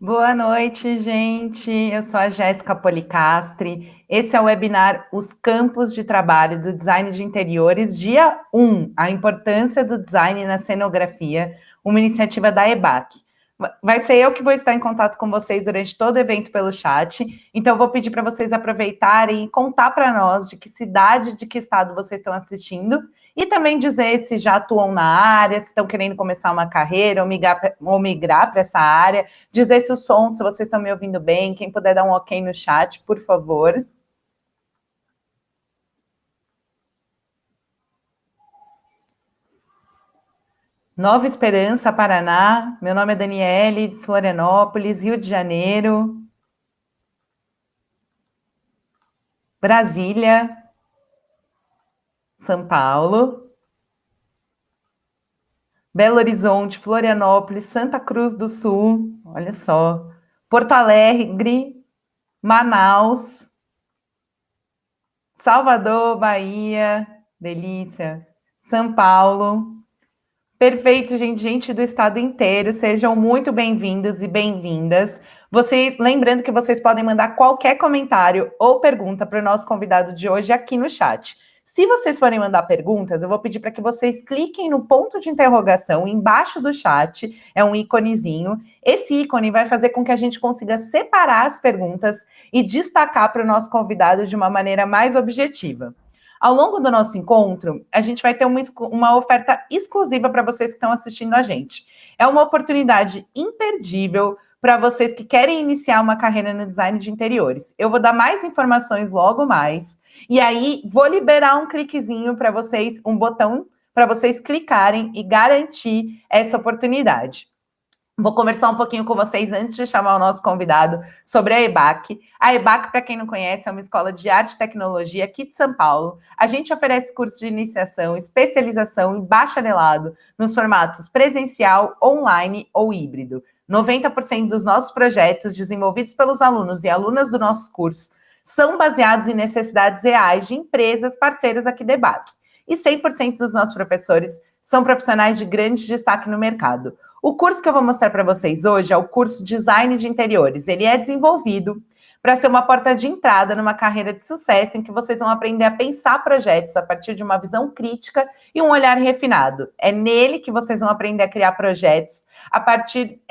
Boa noite, gente. Eu sou a Jéssica Policastri. Esse é o webinar Os Campos de Trabalho do Design de Interiores, dia 1, a importância do design na cenografia, uma iniciativa da EBAC. Vai ser eu que vou estar em contato com vocês durante todo o evento pelo chat, então eu vou pedir para vocês aproveitarem e contar para nós de que cidade, de que estado vocês estão assistindo, e também dizer se já atuam na área, se estão querendo começar uma carreira ou migrar para essa área, dizer se o som, se vocês estão me ouvindo bem, quem puder dar um ok no chat, por favor. Nova Esperança, Paraná. Meu nome é Daniele, Florianópolis, Rio de Janeiro. Brasília. São Paulo. Belo Horizonte, Florianópolis, Santa Cruz do Sul. Olha só. Porto Alegre. Manaus. Salvador, Bahia. Delícia. São Paulo. Perfeito, gente, gente do estado inteiro, sejam muito bem-vindos e bem-vindas. Lembrando que vocês podem mandar qualquer comentário ou pergunta para o nosso convidado de hoje aqui no chat. Se vocês forem mandar perguntas, eu vou pedir para que vocês cliquem no ponto de interrogação embaixo do chat, é um íconezinho. Esse ícone vai fazer com que a gente consiga separar as perguntas e destacar para o nosso convidado de uma maneira mais objetiva. Ao longo do nosso encontro, a gente vai ter uma oferta exclusiva para vocês que estão assistindo a gente. É uma oportunidade imperdível para vocês que querem iniciar uma carreira no design de interiores. Eu vou dar mais informações logo mais. E aí, vou liberar um cliquezinho para vocês, um botão para vocês clicarem e garantir essa oportunidade. Vou conversar um pouquinho com vocês antes de chamar o nosso convidado sobre a EBAC. A EBAC, para quem não conhece, é uma escola de arte e tecnologia aqui de São Paulo. A gente oferece cursos de iniciação, especialização e bacharelado nos formatos presencial, online ou híbrido. 90% dos nossos projetos desenvolvidos pelos alunos e alunas do nosso curso são baseados em necessidades reais de empresas parceiras aqui da EBAC. E 100% dos nossos professores são profissionais de grande destaque no mercado. O curso que eu vou mostrar para vocês hoje é o curso Design de Interiores. Ele é desenvolvido para ser uma porta de entrada numa carreira de sucesso em que vocês vão aprender a pensar projetos a partir de uma visão crítica e um olhar refinado. É nele que vocês vão aprender a criar projetos a partir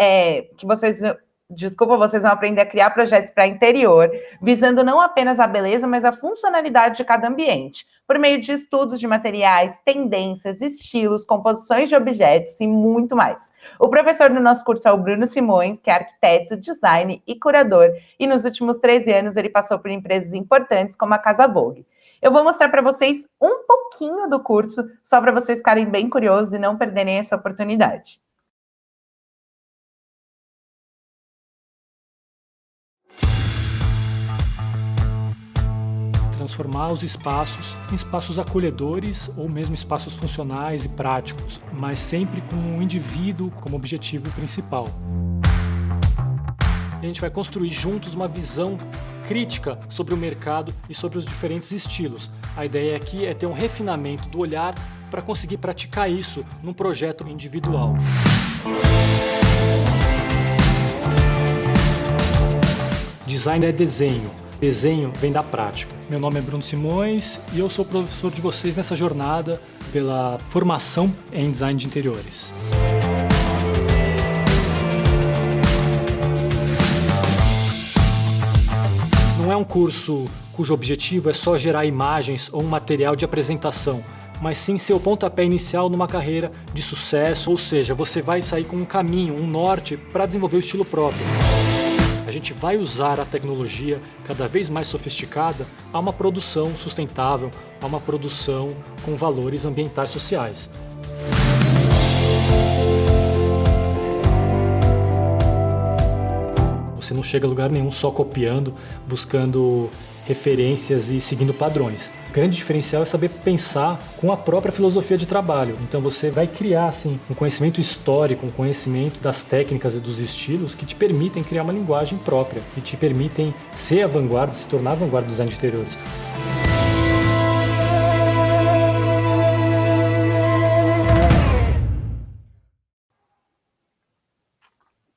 vocês vão aprender a criar projetos para interior, visando não apenas a beleza, mas a funcionalidade de cada ambiente, por meio de estudos de materiais, tendências, estilos, composições de objetos e muito mais. O professor do nosso curso é o Bruno Simões, que é arquiteto, design e curador, e nos últimos 13 anos ele passou por empresas importantes como a Casa Vogue. Eu vou mostrar para vocês um pouquinho do curso, só para vocês ficarem bem curiosos e não perderem essa oportunidade. Transformar os espaços em espaços acolhedores ou mesmo espaços funcionais e práticos, mas sempre com o indivíduo como objetivo principal. A gente vai construir juntos uma visão crítica sobre o mercado e sobre os diferentes estilos. A ideia aqui é ter um refinamento do olhar para conseguir praticar isso num projeto individual. Design é desenho. Desenho vem da prática. Meu nome é Bruno Simões e eu sou professor de vocês nessa jornada pela formação em design de interiores. Não é um curso cujo objetivo é só gerar imagens ou um material de apresentação, mas sim ser o pontapé inicial numa carreira de sucesso, ou seja, você vai sair com um caminho, um norte para desenvolver o estilo próprio. A gente vai usar a tecnologia cada vez mais sofisticada a uma produção sustentável, a uma produção com valores ambientais e sociais. Você não chega a lugar nenhum só copiando, buscando referências e seguindo padrões. O grande diferencial é saber pensar com a própria filosofia de trabalho. Então você vai criar assim, um conhecimento histórico, um conhecimento das técnicas e dos estilos que te permitem criar uma linguagem própria, que te permitem ser a vanguarda, se tornar a vanguarda dos design de interiores.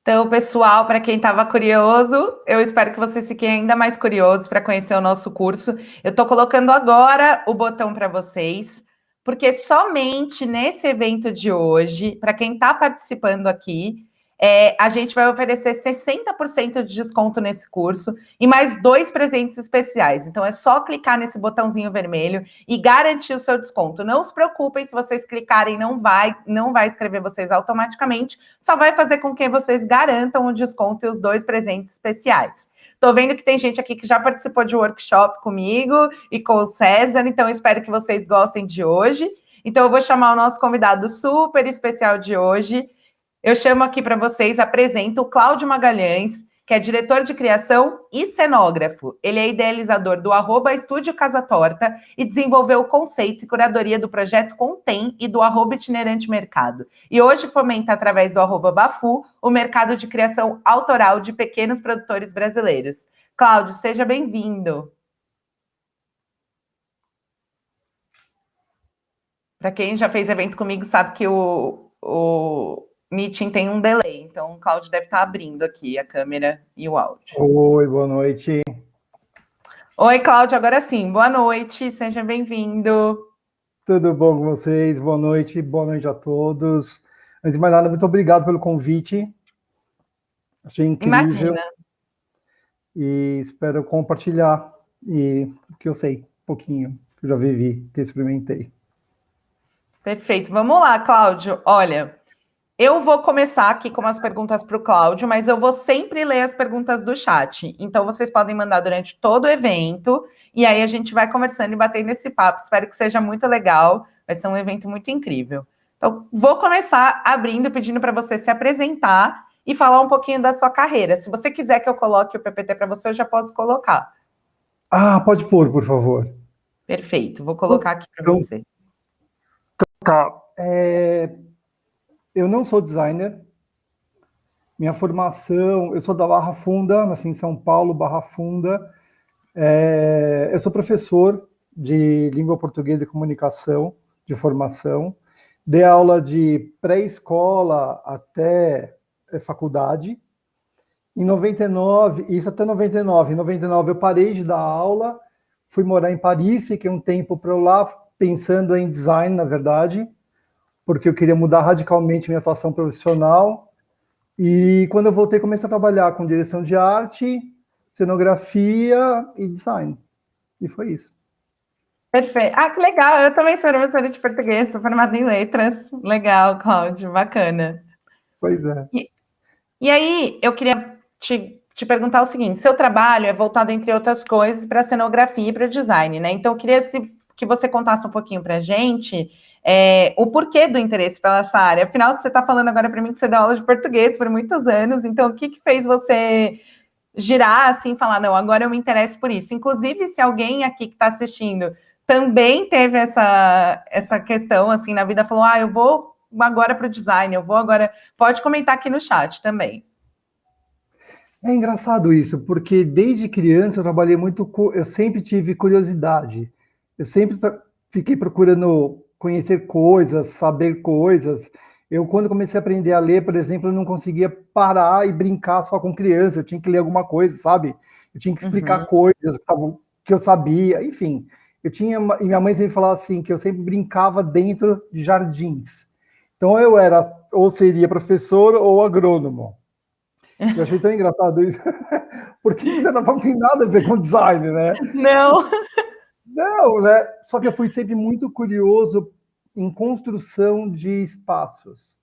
Então, pessoal, para quem estava curioso, eu espero que vocês fiquem ainda mais curiosos para conhecer o nosso curso. Eu estou colocando agora o botão para vocês, porque somente nesse evento de hoje, para quem está participando aqui, a gente vai oferecer 60% de desconto nesse curso e mais 2 presentes especiais. Então, é só clicar nesse botãozinho vermelho e garantir o seu desconto. Não se preocupem, se vocês clicarem, não vai escrever vocês automaticamente, só vai fazer com que vocês garantam o desconto e os 2 presentes especiais. Estou vendo que tem gente aqui que já participou de workshop comigo e com o César, então espero que vocês gostem de hoje. Então, eu vou chamar o nosso convidado super especial de hoje. Eu chamo aqui para vocês, apresento o Cláudio Magalhães, que é diretor de criação e cenógrafo. Ele é idealizador do @Estúdio Casa Torta e desenvolveu o conceito e curadoria do projeto Contem e do @Itinerante Mercado. E hoje fomenta, através do @Bafu, o mercado de criação autoral de pequenos produtores brasileiros. Cláudio, seja bem-vindo. Para quem já fez evento comigo, sabe que o Meeting tem um delay, então o Cláudio deve estar abrindo aqui a câmera e o áudio. Oi, boa noite. Oi, Cláudio, agora sim, boa noite, seja bem-vindo. Tudo bom com vocês? Boa noite a todos. Antes de mais nada, muito obrigado pelo convite. Achei incrível. Imagina. E espero compartilhar o que eu sei, um pouquinho, que eu já vivi, que eu experimentei. Perfeito, vamos lá, Cláudio. Olha, eu vou começar aqui com umas perguntas para o Cláudio, mas eu vou sempre ler as perguntas do chat. Então, vocês podem mandar durante todo o evento, e aí a gente vai conversando e batendo esse papo. Espero que seja muito legal, vai ser um evento muito incrível. Então, vou começar abrindo, pedindo para você se apresentar e falar um pouquinho da sua carreira. Se você quiser que eu coloque o PPT para você, eu já posso colocar. Ah, pode pôr, por favor. Perfeito, vou colocar aqui para você. Tá. Eu não sou designer. Minha formação, eu sou da Barra Funda, nasci em São Paulo, Barra Funda. Eu sou professor de língua portuguesa e comunicação, de formação. Dei aula de pré-escola até faculdade. Em 99, isso até 99. Em 99 eu parei de dar aula, fui morar em Paris, fiquei um tempo para lá, pensando em design, na verdade, porque eu queria mudar radicalmente minha atuação profissional. E quando eu voltei, comecei a trabalhar com direção de arte, cenografia e design. E foi isso. Perfeito. Ah, que legal. Eu também sou professora de português, sou formada em letras. Legal, Cláudio, bacana. Pois é. E aí, eu queria te perguntar o seguinte: seu trabalho é voltado, entre outras coisas, para cenografia e para design, né? Então, eu queria que você contasse um pouquinho para a gente o porquê do interesse pela essa área. Afinal, você está falando agora para mim que você deu aula de português por muitos anos, então o que fez você girar assim e falar, não, agora eu me interesso por isso? Inclusive, se alguém aqui que está assistindo também teve essa questão assim na vida, falou, eu vou agora para o design, eu vou agora... Pode comentar aqui no chat também. É engraçado isso, porque desde criança eu trabalhei muito, eu sempre tive curiosidade. Eu sempre fiquei procurando conhecer coisas, saber coisas. Eu, quando comecei a aprender a ler, por exemplo, eu não conseguia parar e brincar só com criança. Eu tinha que ler alguma coisa, sabe? Eu tinha que explicar coisas que eu sabia, enfim. E minha mãe sempre falava assim, que eu sempre brincava dentro de jardins. Então eu era, ou seria professor ou agrônomo. Eu achei tão engraçado isso, porque de certa forma não tem nada a ver com design, né? Não. Não, né? Só que eu fui sempre muito curioso em construção de espaços,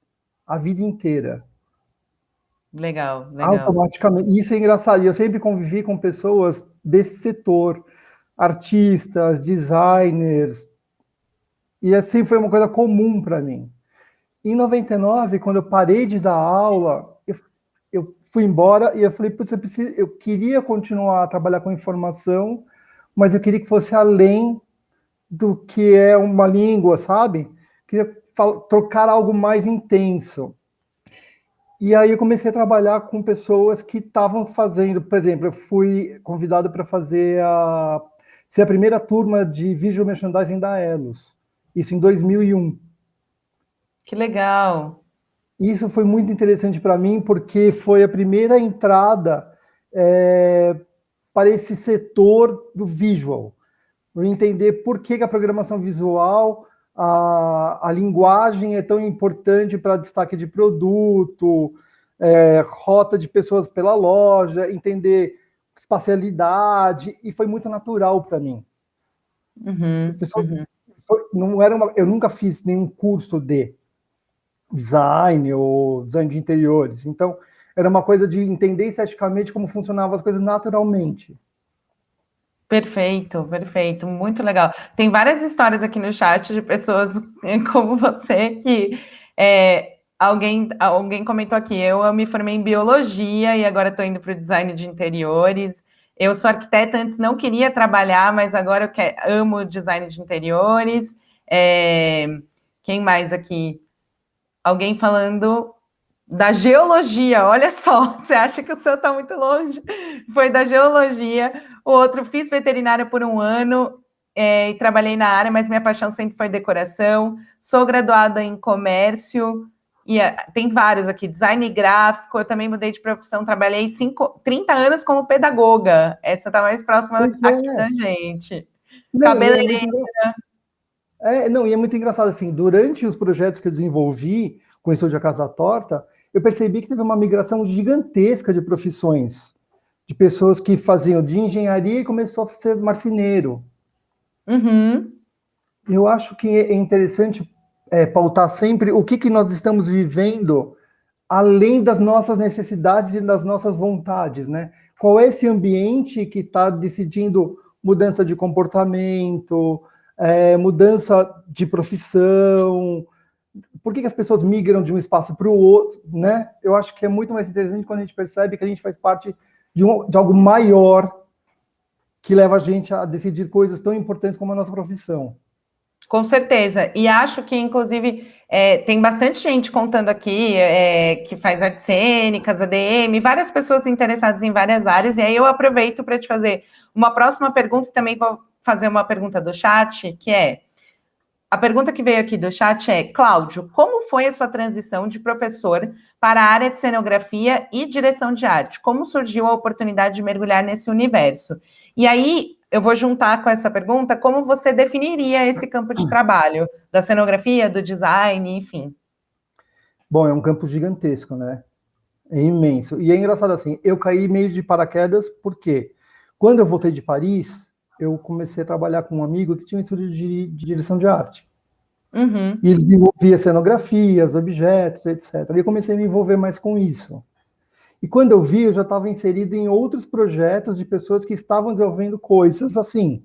a vida inteira. Legal, legal. Automaticamente. Isso é engraçado. E eu sempre convivi com pessoas desse setor, artistas, designers, e assim foi uma coisa comum para mim. Em 99, quando eu parei de dar aula, eu fui embora e eu falei, putz, eu queria continuar a trabalhar com informação, mas eu queria que fosse além do que é uma língua, sabe? Queria trocar algo mais intenso. E aí eu comecei a trabalhar com pessoas que estavam fazendo, por exemplo, eu fui convidado para ser a primeira turma de Visual Merchandising da Elos. Isso em 2001. Que legal. Isso foi muito interessante para mim, porque foi a primeira entrada para esse setor do visual. Eu entender por que a programação visual, a linguagem é tão importante para destaque de produto, rota de pessoas pela loja, entender espacialidade, e foi muito natural para mim. As pessoas, não era eu nunca fiz nenhum curso de design ou design de interiores, então era uma coisa de entender esteticamente como funcionavam as coisas naturalmente. Perfeito, perfeito, muito legal. Tem várias histórias aqui no chat de pessoas como você que alguém comentou aqui, eu me formei em biologia e agora estou indo para o design de interiores. Eu sou arquiteta, antes não queria trabalhar, mas agora amo design de interiores. Quem mais aqui? Alguém falando da geologia, olha só, você acha que o seu está muito longe? Foi da geologia. O outro, fiz veterinária por 1 ano e trabalhei na área, mas minha paixão sempre foi decoração. Sou graduada em comércio, e tem vários aqui, design gráfico, eu também mudei de profissão, trabalhei 30 anos como pedagoga. Essa está mais próxima aqui da gente. Cabeleireira. Não, e é muito engraçado, assim, durante os projetos que eu desenvolvi com o Estúdio A Casa Torta, eu percebi que teve uma migração gigantesca de profissões, de pessoas que faziam de engenharia e começou a ser marceneiro. Eu acho que é interessante pautar sempre o que nós estamos vivendo além das nossas necessidades e das nossas vontades, né? Qual é esse ambiente que está decidindo mudança de comportamento, mudança de profissão, por que as pessoas migram de um espaço para o outro, né? Eu acho que é muito mais interessante quando a gente percebe que a gente faz parte de algo maior que leva a gente a decidir coisas tão importantes como a nossa profissão. Com certeza, e acho que, inclusive, tem bastante gente contando aqui que faz artes cênicas, ADM, várias pessoas interessadas em várias áreas, e aí eu aproveito para te fazer uma próxima pergunta, e também vou fazer uma pergunta do chat, que a pergunta que veio aqui do chat é: Cláudio, como foi a sua transição de professor para a área de cenografia e direção de arte? Como surgiu a oportunidade de mergulhar nesse universo? E aí, eu vou juntar com essa pergunta, como você definiria esse campo de trabalho, da cenografia, do design, enfim? Bom, é um campo gigantesco, né? É imenso. E é engraçado assim, eu caí meio de paraquedas, porque quando eu voltei de Paris, eu comecei a trabalhar com um amigo que tinha um estúdio de direção de arte. E ele desenvolvia cenografias, objetos, etc. E eu comecei a me envolver mais com isso. E quando eu vi, eu já estava inserido em outros projetos de pessoas que estavam desenvolvendo coisas assim.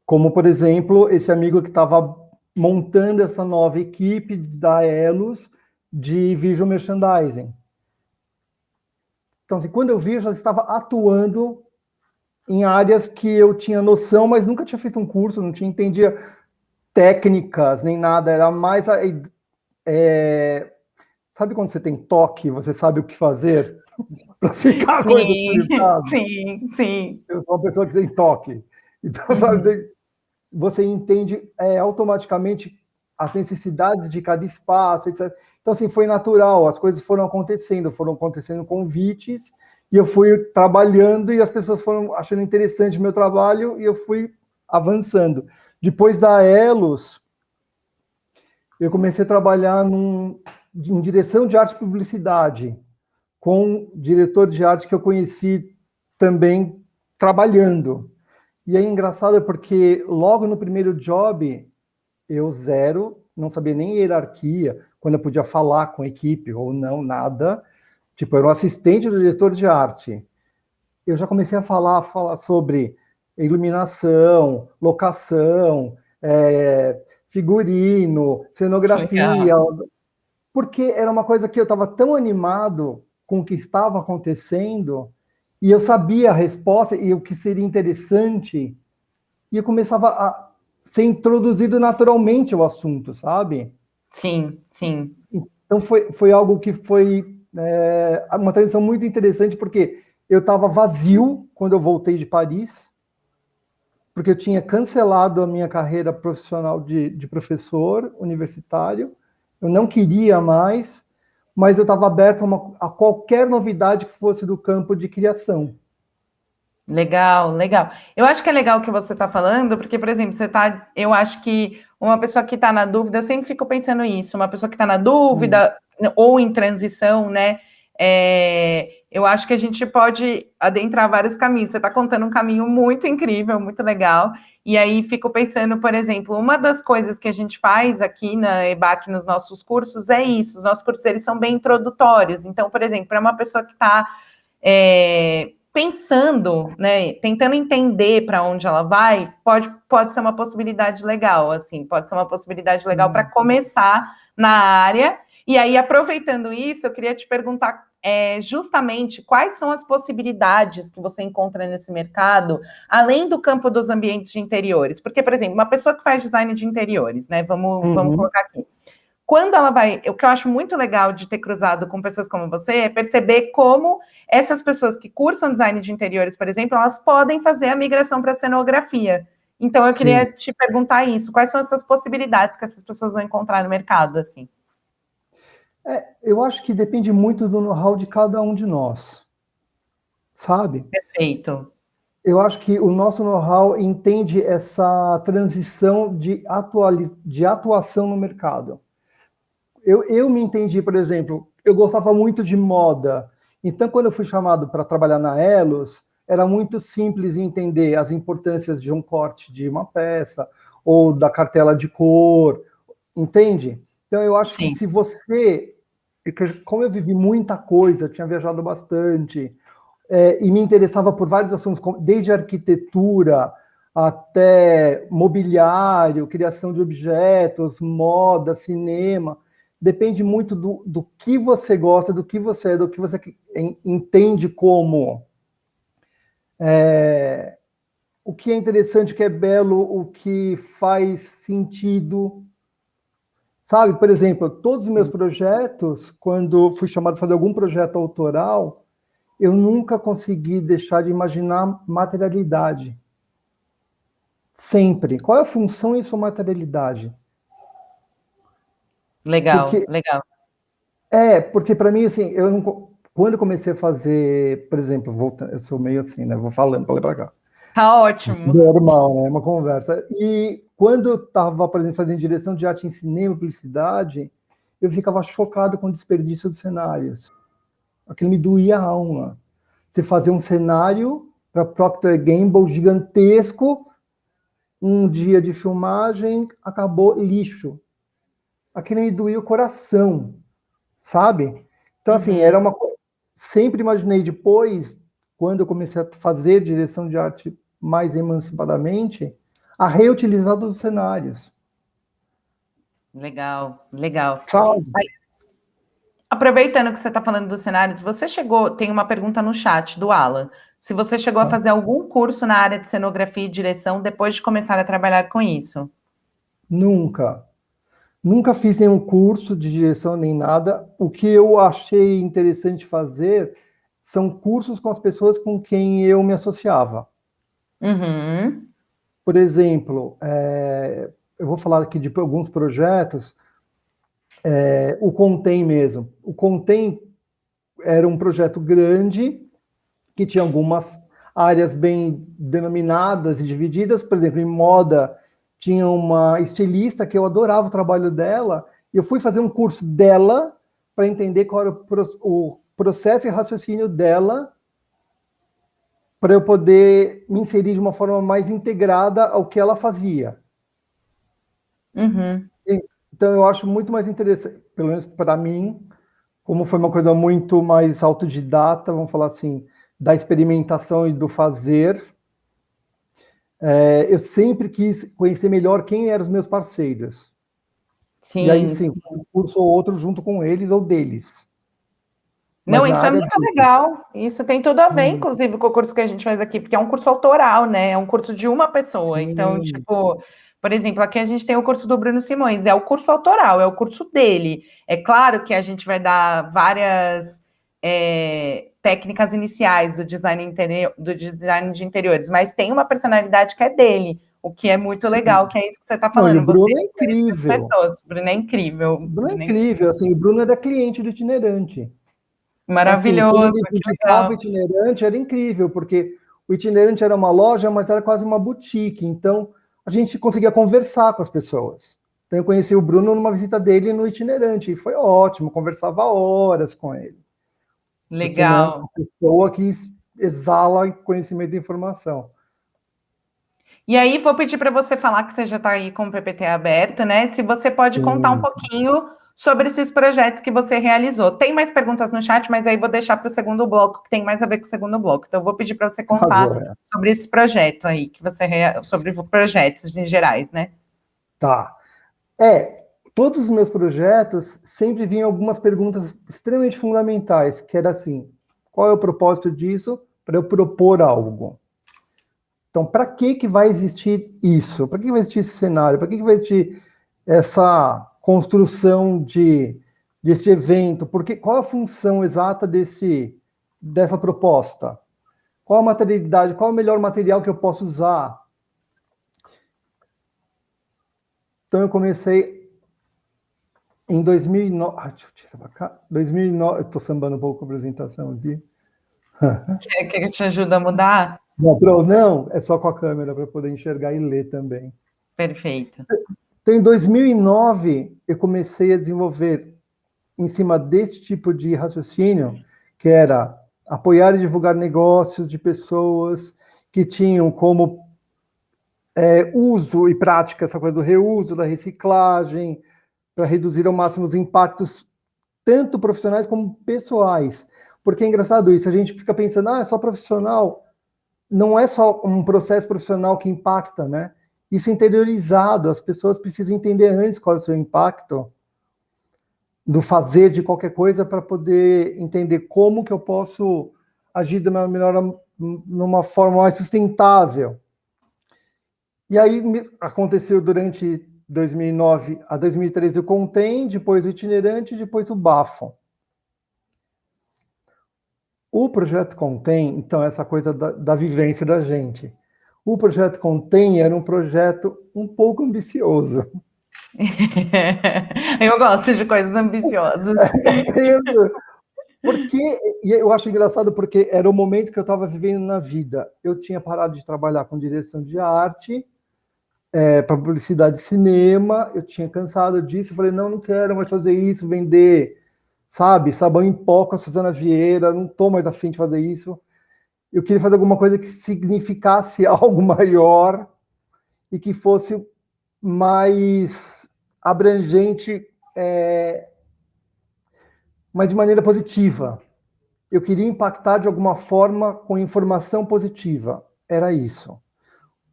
Como, por exemplo, esse amigo que estava montando essa nova equipe da Elos de visual merchandising. Então, assim, quando eu vi, eu já estava atuando em áreas que eu tinha noção, mas nunca tinha feito um curso, não tinha entendia técnicas, nem nada, era mais sabe quando você tem toque, você sabe o que fazer para ficar a coisa equilibrada? Sim. Eu sou uma pessoa que tem toque. Então, sabe, você entende automaticamente as necessidades de cada espaço, etc. Então, assim, foi natural, as coisas foram acontecendo convites, e eu fui trabalhando, e as pessoas foram achando interessante o meu trabalho, e eu fui avançando. Depois da Elos, eu comecei a trabalhar em direção de arte e publicidade, com um diretor de arte que eu conheci também trabalhando. E é engraçado porque logo no primeiro job, eu não sabia nem hierarquia, quando eu podia falar com a equipe ou não, nada. Tipo, eu era um assistente do diretor de arte. Eu já comecei a falar sobre iluminação, locação, figurino, cenografia, porque era uma coisa que eu estava tão animado com o que estava acontecendo, e eu sabia a resposta e o que seria interessante, e eu começava a ser introduzido naturalmente ao assunto, sabe? Sim. Então foi algo que foi uma transição muito interessante, porque eu estava vazio quando eu voltei de Paris, porque eu tinha cancelado a minha carreira profissional de professor universitário, Eu não queria mais, mas eu estava aberto a qualquer novidade que fosse do campo de criação. Legal, legal. Eu acho que é legal o que você está falando, porque, por exemplo, eu acho que uma pessoa que está na dúvida, eu sempre fico pensando isso, uma pessoa que está na dúvida ou em transição, né? Eu acho que a gente pode adentrar vários caminhos. Você está contando um caminho muito incrível, muito legal. E aí fico pensando, por exemplo, uma das coisas que a gente faz aqui na EBAC nos nossos cursos é isso. Os nossos cursos eles são bem introdutórios. Então, por exemplo, para uma pessoa que está pensando, né, tentando entender para onde ela vai, pode ser uma possibilidade legal, assim, pode ser uma possibilidade legal para começar na área. E aí, aproveitando isso, eu queria te perguntar justamente quais são as possibilidades que você encontra nesse mercado, além do campo dos ambientes de interiores. Porque, por exemplo, uma pessoa que faz design de interiores, né? Vamos colocar aqui. Quando ela vai, o que eu acho muito legal de ter cruzado com pessoas como você é perceber como essas pessoas que cursam design de interiores, por exemplo, elas podem fazer a migração para a cenografia. Então, eu queria te perguntar isso. Quais são essas possibilidades que essas pessoas vão encontrar no mercado, assim? Eu acho que depende muito do know-how de cada um de nós, sabe? Perfeito. Eu acho que o nosso know-how entende essa transição de atuação no mercado. Eu me entendi, por exemplo, eu gostava muito de moda. Então, quando eu fui chamado para trabalhar na Elos, era muito simples entender as importâncias de um corte de uma peça, ou da cartela de cor, entende? Então, eu acho que se você... Como eu vivi muita coisa, tinha viajado bastante, e me interessava por vários assuntos, desde arquitetura até mobiliário, criação de objetos, moda, cinema. Depende muito do que você gosta, do que você entende como. O que é interessante, o que é belo, o que faz sentido. Sabe, por exemplo, todos os meus projetos, quando fui chamado para fazer algum projeto autoral, eu nunca consegui deixar de imaginar materialidade. Sempre. Qual é a função em sua materialidade? Legal, legal. Porque para mim, assim, quando eu comecei a fazer, por exemplo, eu sou meio assim, né? Vou falando para lá e para cá. Tá ótimo. Normal, né? Uma conversa. E quando eu estava, por exemplo, fazendo direção de arte em cinema e publicidade, eu ficava chocado com o desperdício dos cenários. Aquilo me doía a alma. Você fazer um cenário para Procter & Gamble gigantesco, um dia de filmagem, acabou lixo. Aquilo me doía o coração, sabe? Então, assim, era uma coisa... Sempre imaginei depois, quando eu comecei a fazer direção de arte mais emancipadamente, a reutilizar dos cenários. Legal, legal. Sabe? Aproveitando que você está falando dos cenários, tem uma pergunta no chat do Alan. Se você chegou a fazer algum curso na área de cenografia e direção depois de começar a trabalhar com isso? Nunca. Nunca fiz nenhum curso de direção nem nada. O que eu achei interessante fazer são cursos com as pessoas com quem eu me associava. Uhum. Por exemplo, eu vou falar aqui de alguns projetos. O Contém mesmo. O Contém era um projeto grande que tinha algumas áreas bem denominadas e divididas. Por exemplo, em moda, tinha uma estilista que eu adorava o trabalho dela, e eu fui fazer um curso dela para entender qual era o processo e raciocínio dela, para eu poder me inserir de uma forma mais integrada ao que ela fazia. Uhum. Então, eu acho muito mais interessante, pelo menos para mim, como foi uma coisa muito mais autodidata, vamos falar assim, da experimentação e do fazer, eu sempre quis conhecer melhor quem eram os meus parceiros. Sim, e aí, sim, um curso ou outro junto com eles ou deles. Não, isso é muito legal. Isso tem tudo a ver, inclusive, com o curso que a gente faz aqui, porque é um curso autoral, né? É um curso de uma pessoa. Sim. Então, tipo, por exemplo, aqui a gente tem o curso do Bruno Simões, é o curso autoral, é o curso dele. É claro que a gente vai dar várias técnicas iniciais do design de interiores, mas tem uma personalidade que é dele. O que é muito Sim. legal, que é isso que você está Não, falando. e o Bruno Você é incrível. pessoas. O Bruno é incrível. O Bruno é incrível, assim, o Bruno era cliente do itinerante. Maravilhoso, Assim, quando ele que visitava o legal. itinerante, era incrível, porque o itinerante era uma loja, mas era quase uma boutique. Então, a gente conseguia conversar com as pessoas. Então, eu conheci o Bruno numa visita dele no itinerante, e foi ótimo, conversava horas com ele. Porque, né, Legal. uma pessoa que exala conhecimento e informação. E aí, vou pedir para você falar que você já está aí com o PPT aberto, né? Se você pode contar um pouquinho sobre esses projetos que você realizou. Tem mais perguntas no chat, mas aí vou deixar para o segundo bloco, que tem mais a ver com o segundo bloco. Então, eu vou pedir para você contar sobre esse projeto aí, que você sobre projetos em gerais, né? Tá. Todos os meus projetos sempre vinham algumas perguntas extremamente fundamentais, que era assim, qual é o propósito disso? Para eu propor algo. Então, para que vai existir isso? Para que vai existir esse cenário? Para que vai existir essa construção desse evento? Qual a função exata dessa proposta? Qual a materialidade? Qual é o melhor material que eu posso usar? Então, eu comecei em 2009. Deixa eu tirar para cá. 2009. Eu estou sambando um pouco a apresentação aqui. Quer que eu te ajude a mudar? Não, é só com a câmera para poder enxergar e ler também. Perfeito. Então, em 2009, eu comecei a desenvolver, em cima desse tipo de raciocínio, que era apoiar e divulgar negócios de pessoas que tinham como uso e prática essa coisa do reuso, da reciclagem, para reduzir ao máximo os impactos, tanto profissionais como pessoais. Porque é engraçado isso, a gente fica pensando, é só profissional. Não é só um processo profissional que impacta, né? Isso é interiorizado, as pessoas precisam entender antes qual é o seu impacto do fazer de qualquer coisa para poder entender como que eu posso agir de uma melhor, numa forma mais sustentável. E aí aconteceu durante 2009 a 2013 o Contém, depois o Itinerante, depois o Bafo. O projeto Contém, então, essa coisa da vivência da gente. O projeto Contém era um projeto um pouco ambicioso. Eu gosto de coisas ambiciosas. E eu acho engraçado porque era o momento que eu estava vivendo na vida. Eu tinha parado de trabalhar com direção de arte, para publicidade de cinema, eu tinha cansado disso, eu falei, não quero mais fazer isso, vender, sabe, sabão em pó com a Suzana Vieira, não estou mais afim de fazer isso. Eu queria fazer alguma coisa que significasse algo maior e que fosse mais abrangente, mas de maneira positiva. Eu queria impactar de alguma forma com informação positiva. Era isso.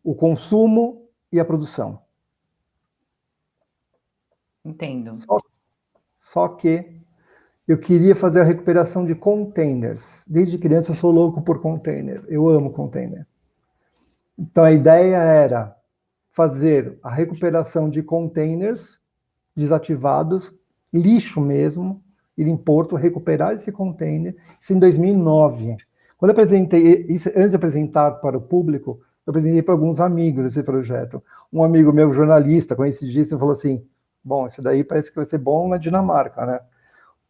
O consumo e a produção. Entendo. Só que eu queria fazer a recuperação de containers. Desde criança eu sou louco por container. Eu amo container. Então a ideia era fazer a recuperação de containers desativados, lixo mesmo, ir em Porto, recuperar esse container. Isso em 2009. Quando eu apresentei, isso, antes de apresentar para o público, eu apresentei para alguns amigos esse projeto. Um amigo meu, jornalista, conhecidíssimo, falou assim, bom, isso daí parece que vai ser bom na Dinamarca, né?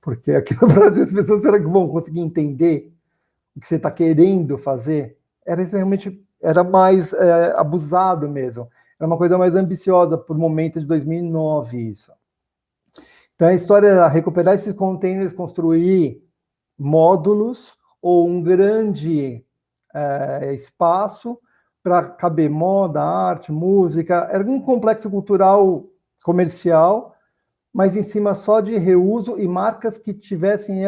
Porque aqui no Brasil as pessoas, será que vão conseguir entender o que você está querendo fazer? Era mais abusado mesmo. Era uma coisa mais ambiciosa por momento de 2009, isso. Então a história era recuperar esses containers, construir módulos ou um grande espaço para caber moda, arte, música. Era um complexo cultural comercial, mas em cima só de reuso e marcas que tivessem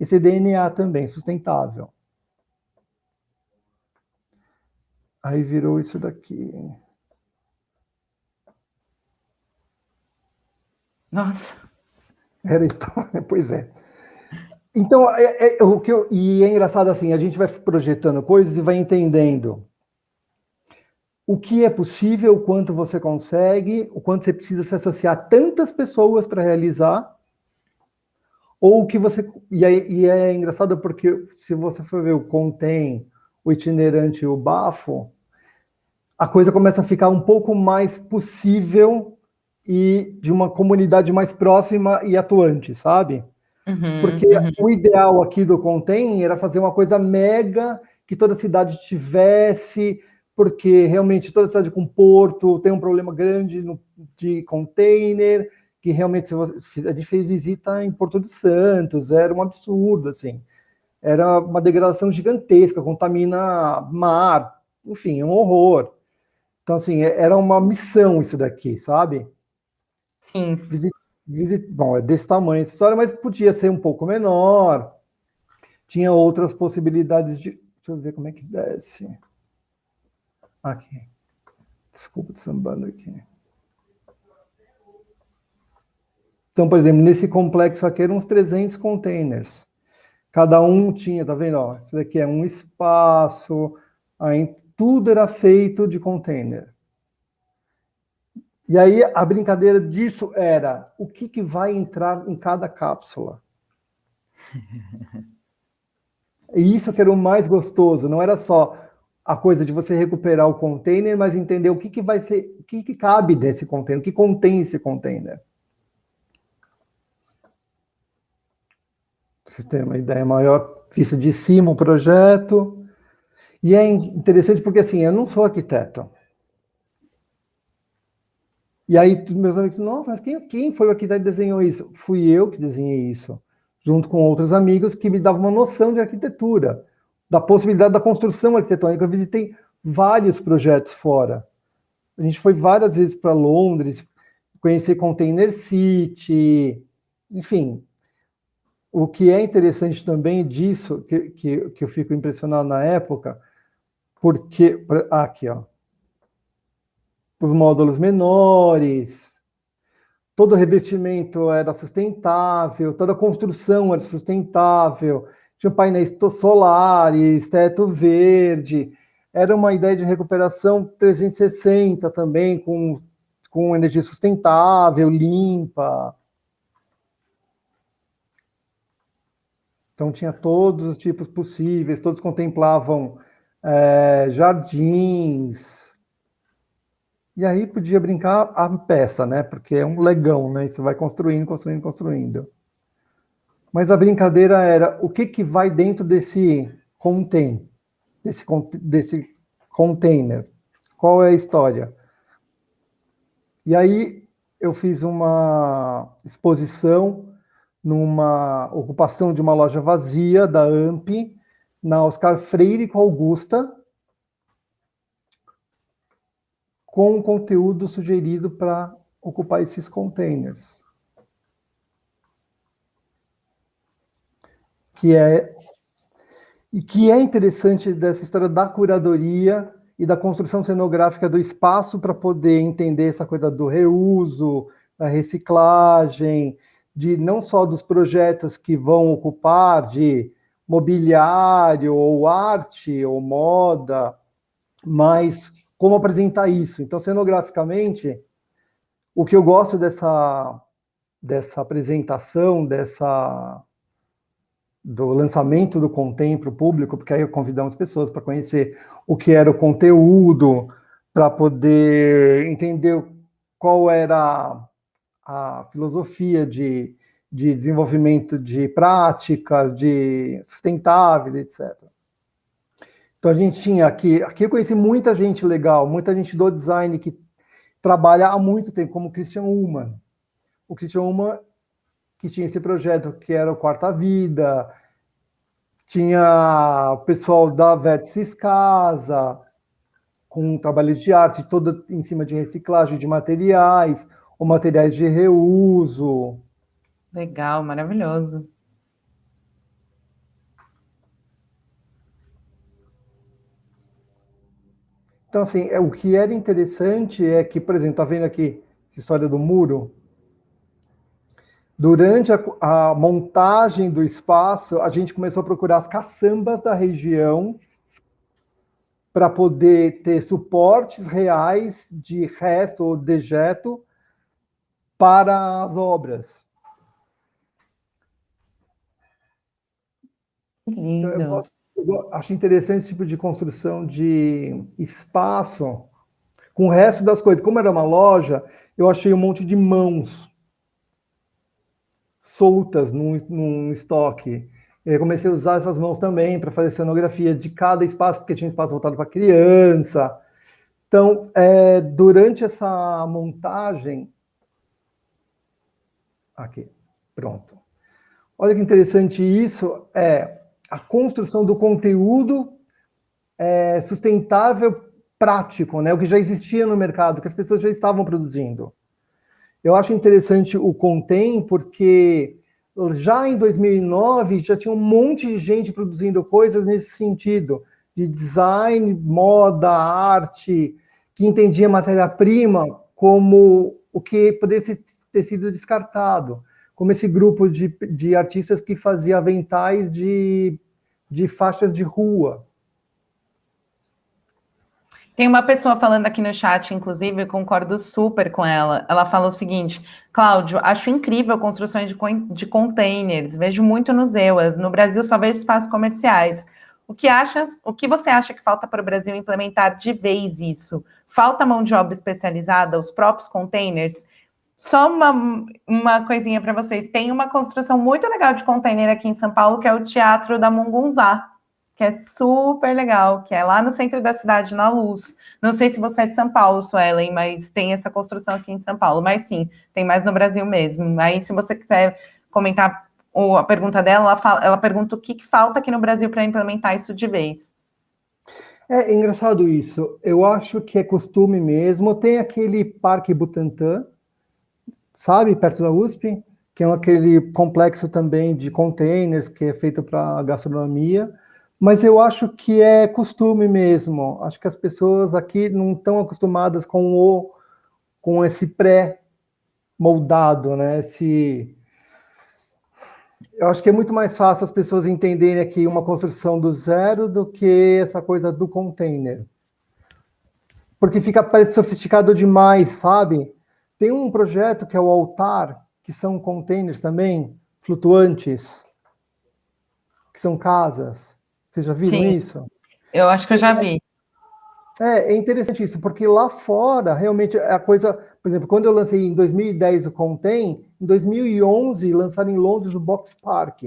esse DNA também, sustentável. Aí virou isso daqui. Nossa. Era história, pois é. Então, e é engraçado assim, a gente vai projetando coisas e vai entendendo o que é possível, o quanto você consegue, o quanto você precisa se associar a tantas pessoas para realizar, ou o que você... E é engraçado porque se você for ver o Contém, o Itinerante e o Bafo, a coisa começa a ficar um pouco mais possível e de uma comunidade mais próxima e atuante, sabe? Porque o ideal aqui do Contain era fazer uma coisa mega que toda cidade tivesse, porque realmente toda cidade com porto tem um problema grande de container, que realmente a gente fez visita em Porto de Santos, era um absurdo, assim. Era uma degradação gigantesca, contamina mar, enfim, um horror. Então, assim, era uma missão isso daqui, sabe? Sim. Bom, é desse tamanho essa história, mas podia ser um pouco menor. Tinha outras possibilidades de... Deixa eu ver como é que desce. Aqui. Desculpa, tô sambando aqui. Então, por exemplo, nesse complexo aqui eram uns 300 containers. Cada um tinha, tá vendo? Ó, isso daqui é um espaço, aí tudo era feito de container. E aí a brincadeira disso era o que vai entrar em cada cápsula. E isso que era o mais gostoso, não era só a coisa de você recuperar o container, mas entender o que vai ser, o que cabe nesse container, o que contém esse container. Pra vocês terem uma ideia maior, fiz de cima o projeto. E é interessante porque, assim, eu não sou arquiteto. E aí, meus amigos, nossa, mas quem foi o arquiteto que desenhou isso? Fui eu que desenhei isso, junto com outros amigos que me davam uma noção de arquitetura, da possibilidade da construção arquitetônica. Eu visitei vários projetos fora. A gente foi várias vezes para Londres, conhecer Container City, enfim. O que é interessante também disso, que eu fico impressionado na época, porque... Aqui, ó. Os módulos menores, todo o revestimento era sustentável, toda a construção era sustentável, tinha painéis solares, teto verde, era uma ideia de recuperação 360 também, com energia sustentável, limpa. Então tinha todos os tipos possíveis, todos contemplavam jardins. E aí podia brincar a peça, né? Porque é um legão, né? Você vai construindo, construindo, construindo. Mas a brincadeira era o que vai dentro desse desse container. Qual é a história? E aí eu fiz uma exposição numa ocupação de uma loja vazia da AMP, na Oscar Freire com Augusta, com o conteúdo sugerido para ocupar esses containers. Que é interessante dessa história da curadoria e da construção cenográfica do espaço para poder entender essa coisa do reuso, da reciclagem, de não só dos projetos que vão ocupar, de mobiliário, ou arte, ou moda, mas como apresentar isso. Então, cenograficamente, o que eu gosto dessa apresentação, do lançamento do Contem para o público, porque aí convidamos pessoas para conhecer o que era o conteúdo, para poder entender qual era a filosofia de desenvolvimento de práticas, de sustentáveis, etc. Então a gente tinha aqui eu conheci muita gente legal, muita gente do design que trabalha há muito tempo, como o Christian Ullmann. O Christian Ullmann, que tinha esse projeto que era o Quarta Vida, tinha o pessoal da Vértices Casa, com um trabalho de arte todo em cima de reciclagem de materiais, ou materiais de reuso. Legal, maravilhoso. Então, assim, o que era interessante é que, por exemplo, tá vendo aqui essa história do muro? Durante a montagem do espaço, a gente começou a procurar as caçambas da região para poder ter suportes reais de resto ou dejeto para as obras. Que lindo. Então, eu acho interessante esse tipo de construção de espaço Com o resto das coisas. Como era uma loja, eu achei um monte de mãos soltas num estoque. Eu comecei a usar essas mãos também para fazer cenografia de cada espaço, porque tinha um espaço voltado para criança. Então, durante essa montagem... Aqui, pronto. Olha que interessante isso, a construção do conteúdo sustentável prático, né? O que já existia no mercado, que as pessoas já estavam produzindo. Eu acho interessante o Contém, porque já em 2009 já tinha um monte de gente produzindo coisas nesse sentido, de design, moda, arte, que entendia matéria-prima como o que poderia ter sido descartado, como esse grupo de artistas que fazia aventais de faixas de rua. Tem uma pessoa falando aqui no chat, inclusive, eu concordo super com ela. Ela fala o seguinte: Cláudio, acho incrível construções de containers, vejo muito nos EUAs. No Brasil só vejo espaços comerciais. O que você acha que falta para o Brasil implementar de vez isso? Falta mão de obra especializada, os próprios containers? Só uma coisinha para vocês. Tem uma construção muito legal de container aqui em São Paulo, que é o Teatro da Mungunzá, que é super legal, que é lá no centro da cidade, na Luz. Não sei se você é de São Paulo, Suelen, mas tem essa construção aqui em São Paulo. Mas sim, tem mais no Brasil mesmo. Aí, se você quiser comentar a pergunta dela, ela pergunta o que falta aqui no Brasil para implementar isso de vez. É engraçado isso. Eu acho que é costume mesmo. Tem aquele Parque Butantã, sabe, perto da USP, que é aquele complexo também de containers que é feito para gastronomia. Mas eu acho que é costume mesmo. Acho que as pessoas aqui não estão acostumadas com esse pré-moldado, né? Eu acho que é muito mais fácil as pessoas entenderem aqui uma construção do zero do que essa coisa do container. Porque parece sofisticado demais, sabe? Tem um projeto que é o Altar, que são containers também, flutuantes, que são casas. Vocês já viram isso? Eu acho que eu já vi. É interessante isso, porque lá fora, realmente, a coisa... Por exemplo, quando eu lancei em 2010 o Contém, em 2011 lançaram em Londres o Box Park.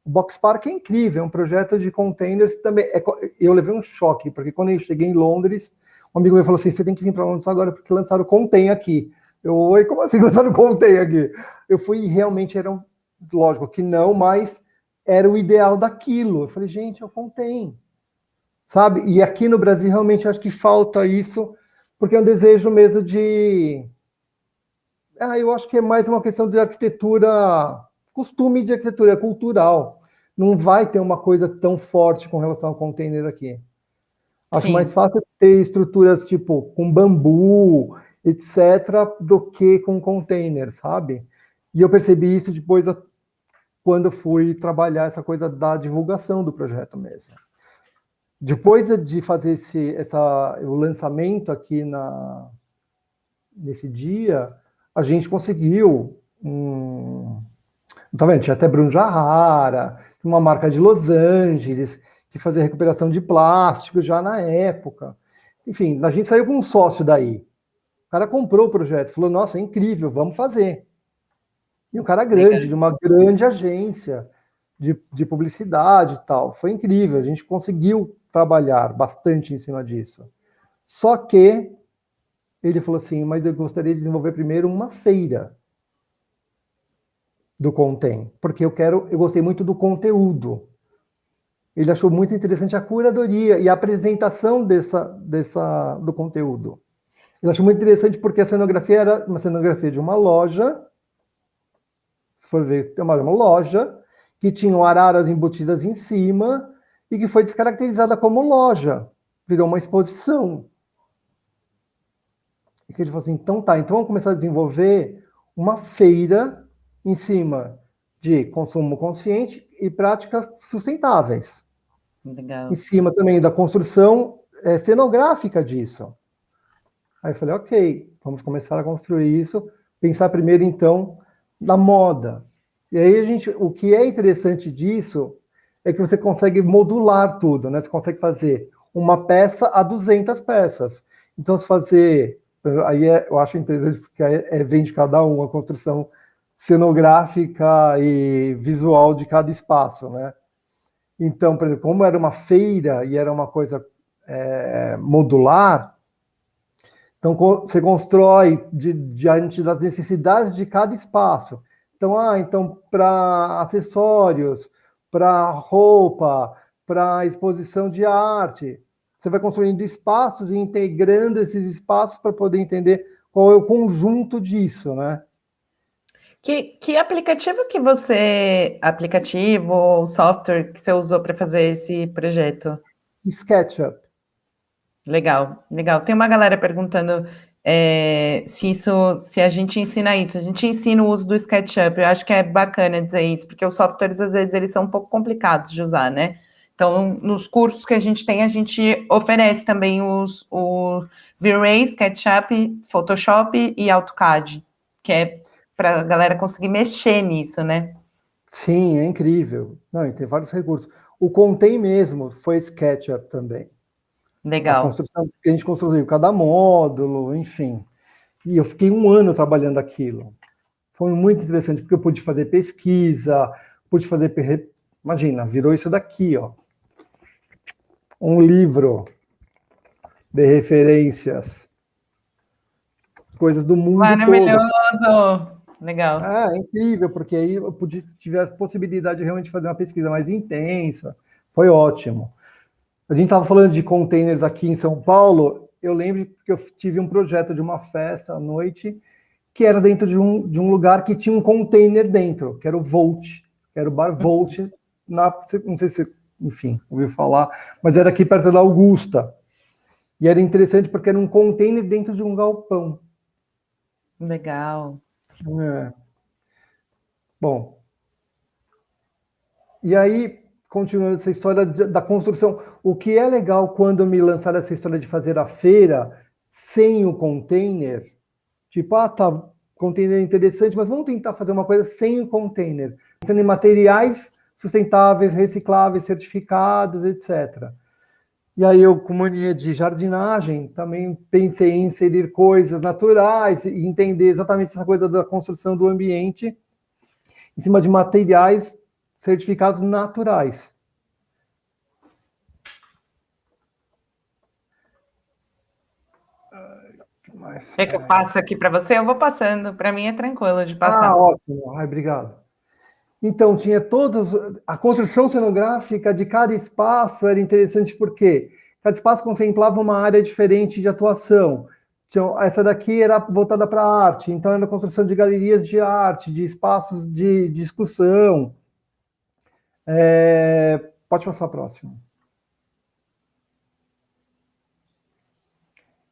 O Box Park é incrível, é um projeto de containers também. Eu levei um choque, porque quando eu cheguei em Londres, um amigo meu falou assim, você tem que vir para Londres agora, porque lançaram o Contém aqui. Oi, como assim lançaram o Contém aqui? Eu fui e realmente lógico que não, mas era o ideal daquilo. Eu falei, gente, eu Contém. Sabe? E aqui no Brasil, realmente, acho que falta isso, porque é um desejo mesmo de... eu acho que é mais uma questão de arquitetura, costume de arquitetura cultural. Não vai ter uma coisa tão forte com relação ao container aqui. Acho Sim. mais fácil ter estruturas, tipo, com bambu, etc., do que com container, sabe? E eu percebi isso depois, quando fui trabalhar essa coisa da divulgação do projeto mesmo. Depois de fazer o lançamento aqui nesse dia, a gente conseguiu tá vendo? Tinha até Bruno Jarrara, uma marca de Los Angeles, que fazia recuperação de plástico já na época. Enfim, a gente saiu com um sócio daí. O cara comprou o projeto, falou, nossa, é incrível, vamos fazer. E um cara grande, de uma grande agência de publicidade e tal. Foi incrível, a gente conseguiu trabalhar bastante em cima disso. Só que ele falou assim, mas eu gostaria de desenvolver primeiro uma feira do Contém, porque eu gostei muito do conteúdo. Ele achou muito interessante a curadoria e a apresentação do conteúdo. Ele achou muito interessante porque a cenografia era uma cenografia de uma loja, se for ver, é uma loja, que tinham araras embutidas em cima, e que foi descaracterizada como loja. Virou uma exposição. E que ele falou assim, então vamos começar a desenvolver uma feira em cima de consumo consciente e práticas sustentáveis. Legal. Em cima também da construção cenográfica disso. Aí eu falei, ok, vamos começar a construir isso, pensar primeiro, então, na moda. E aí, o que é interessante disso é que você consegue modular tudo, né? Você consegue fazer uma peça a 200 peças. Então, se fazer... Aí eu acho interessante, porque vem de cada um a construção cenográfica e visual de cada espaço, né? Então, por exemplo, como era uma feira e era uma coisa modular, então você constrói diante das necessidades de cada espaço. Então para acessórios, para roupa, para exposição de arte, você vai construindo espaços e integrando esses espaços para poder entender qual é o conjunto disso, né? Que aplicativo que você... Aplicativo ou software que você usou para fazer esse projeto? SketchUp. Legal, legal. Tem uma galera perguntando se a gente ensina isso. A gente ensina o uso do SketchUp. Eu acho que é bacana dizer isso, porque os softwares, às vezes, eles são um pouco complicados de usar, né? Então, nos cursos que a gente oferece também o V-Ray, SketchUp, Photoshop e AutoCAD, que é para a galera conseguir mexer nisso, né? Sim, é incrível. Não, e tem vários recursos. O Contém mesmo foi SketchUp também. A Legal. construção que a gente construiu, cada módulo, enfim. E eu fiquei 1 ano trabalhando aquilo. Foi muito interessante, porque eu pude fazer pesquisa, pude fazer... Imagina, virou isso daqui, ó. Um livro de referências. Coisas do mundo todo. Maravilhoso! Legal. É incrível, porque aí eu tive a possibilidade de realmente fazer uma pesquisa mais intensa. Foi ótimo. A gente estava falando de containers aqui em São Paulo. Eu lembro que eu tive um projeto de uma festa à noite que era dentro de um lugar que tinha um container dentro, que era o Volt, que era o Bar Volt, não sei se, enfim, ouviu falar, mas era aqui perto da Augusta. E era interessante porque era um container dentro de um galpão. Legal. Bom, e aí, continuando essa história da construção, o que é legal quando me lançaram essa história de fazer a feira sem o container, tipo, tá, container é interessante, mas vamos tentar fazer uma coisa sem o container, pensando em materiais sustentáveis, recicláveis, certificados, etc. E aí eu, com mania de jardinagem, também pensei em inserir coisas naturais e entender exatamente essa coisa da construção do ambiente em cima de materiais certificados naturais. Quer que eu passe aqui para você? Eu vou passando. Para mim é tranquilo de passar. Ótimo. Ai, obrigado. Então, tinha todos... A construção cenográfica de cada espaço era interessante porque cada espaço contemplava uma área diferente de atuação. Então, essa daqui era voltada para a arte, então era a construção de galerias de arte, de espaços de discussão. Pode passar próximo.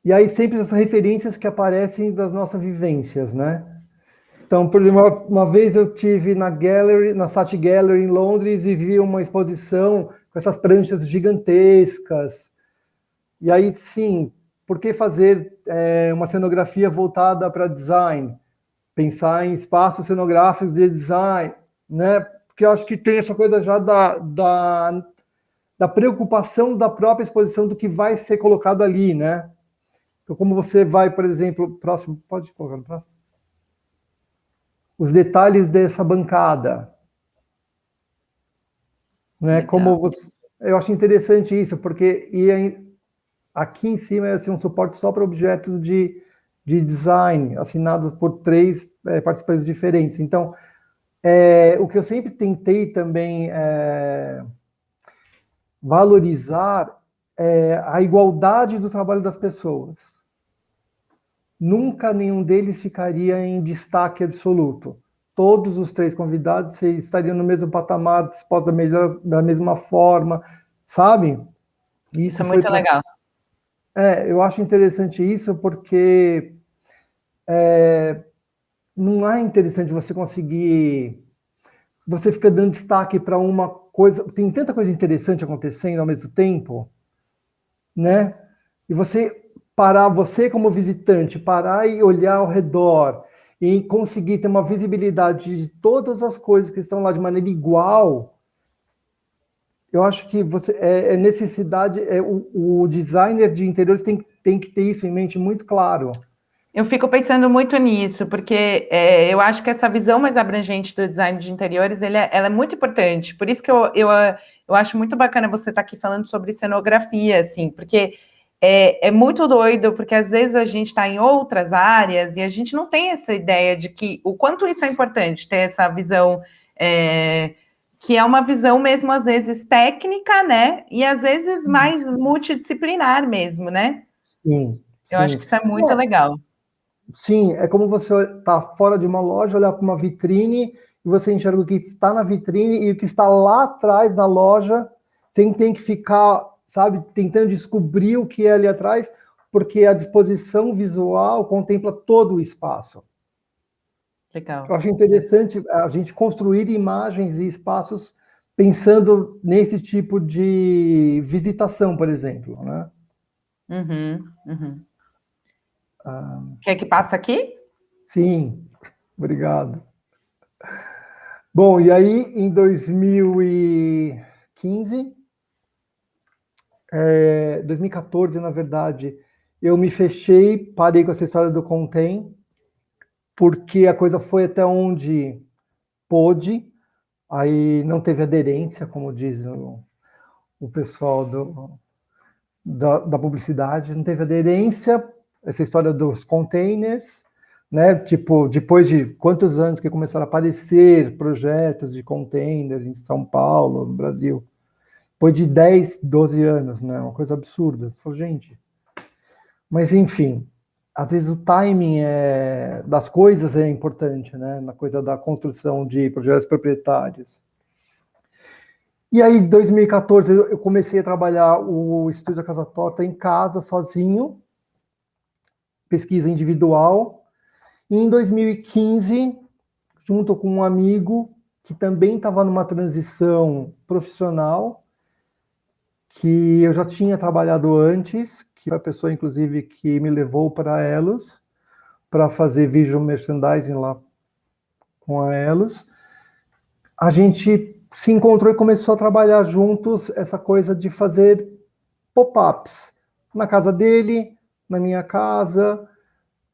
E aí sempre essas referências que aparecem das nossas vivências, né? Então, por exemplo, uma vez eu tive na Saatchi Gallery em Londres e vi uma exposição com essas pranchas gigantescas. E aí, sim, por que fazer uma cenografia voltada para design? Pensar em espaços cenográficos de design, né? Porque eu acho que tem essa coisa já da preocupação da própria exposição do que vai ser colocado ali, né? Então, como você vai, por exemplo, próximo, pode colocar no próximo? Os detalhes dessa bancada. Né? Eu acho interessante isso, porque aqui em cima é assim, um suporte só para objetos de design, assinados por 3 participantes diferentes. Então, o que eu sempre tentei também valorizar é a igualdade do trabalho das pessoas. Nunca nenhum deles ficaria em destaque absoluto. Todos os 3 convidados estariam no mesmo patamar, dispostos da mesma forma, sabe? Isso é muito legal. Eu acho interessante isso porque não é interessante você conseguir... Você fica dando destaque para uma coisa... Tem tanta coisa interessante acontecendo ao mesmo tempo, né? E você como visitante, parar e olhar ao redor e conseguir ter uma visibilidade de todas as coisas que estão lá de maneira igual, eu acho que necessidade, o designer de interiores tem que tem que ter isso em mente muito claro. Eu fico pensando muito nisso, porque eu acho que essa visão mais abrangente do design de interiores, ela é muito importante. Por isso que eu acho muito bacana você estar aqui falando sobre cenografia, assim, porque é muito doido, porque às vezes a gente está em outras áreas e a gente não tem essa ideia de que o quanto isso é importante, ter essa visão, que é uma visão mesmo, às vezes, técnica, né? E às vezes mais multidisciplinar mesmo, né? Sim, Eu acho sim. que isso é muito legal. Sim, é como você está fora de uma loja, olhar para uma vitrine e você enxerga o que está na vitrine e o que está lá atrás da loja, sem ter que ficar, sabe, tentando descobrir o que é ali atrás, porque a disposição visual contempla todo o espaço. Legal. Eu acho interessante a gente construir imagens e espaços pensando nesse tipo de visitação, por exemplo, né? Quer que passe aqui? Sim, obrigado. Bom, e aí em 2015, 2014, na verdade, eu me fechei, parei com essa história do Contém, porque a coisa foi até onde pôde, aí não teve aderência, como diz o pessoal da publicidade, não teve aderência, essa história dos containers, né? Tipo, depois de quantos anos que começaram a aparecer projetos de container em São Paulo, no Brasil, depois de 10, 12 anos, né? Uma coisa absurda. Falei, gente. Mas, enfim, às vezes o timing das coisas é importante, né? Na coisa da construção de projetos proprietários. E aí, em 2014, eu comecei a trabalhar o Estúdio Casa Torta em casa, sozinho, pesquisa individual. E em 2015, junto com um amigo que também estava numa transição profissional, que eu já tinha trabalhado antes, que foi a pessoa, inclusive, que me levou para a Elos, para fazer visual merchandising lá com a Elos. A gente se encontrou e começou a trabalhar juntos essa coisa de fazer pop-ups na casa dele, na minha casa.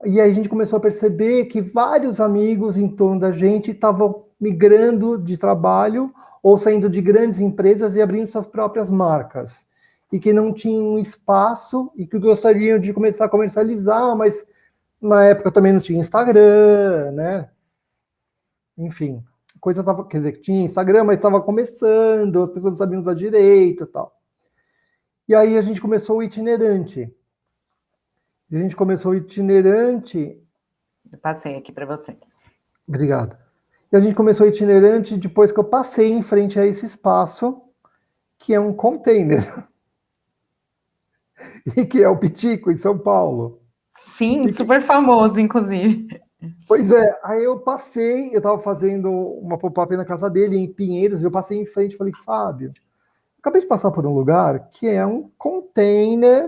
E aí a gente começou a perceber que vários amigos em torno da gente estavam migrando de trabalho ou saindo de grandes empresas e abrindo suas próprias marcas. E que não tinham espaço e que gostariam de começar a comercializar, mas na época também não tinha Instagram, né? Enfim, a coisa estava, quer dizer, tinha Instagram, mas estava começando, as pessoas não sabiam usar direito e tal. E aí a gente começou o itinerante. A gente começou o itinerante. Eu passei aqui para você. Obrigado. E a gente começou o itinerante depois que eu passei em frente a esse espaço, que é um container. E que é o Pitico, em São Paulo. Sim, super famoso, inclusive. Pois é, aí eu passei, eu estava fazendo uma pop-up na casa dele, em Pinheiros, e eu passei em frente e falei, Fábio, acabei de passar por um lugar que é um container,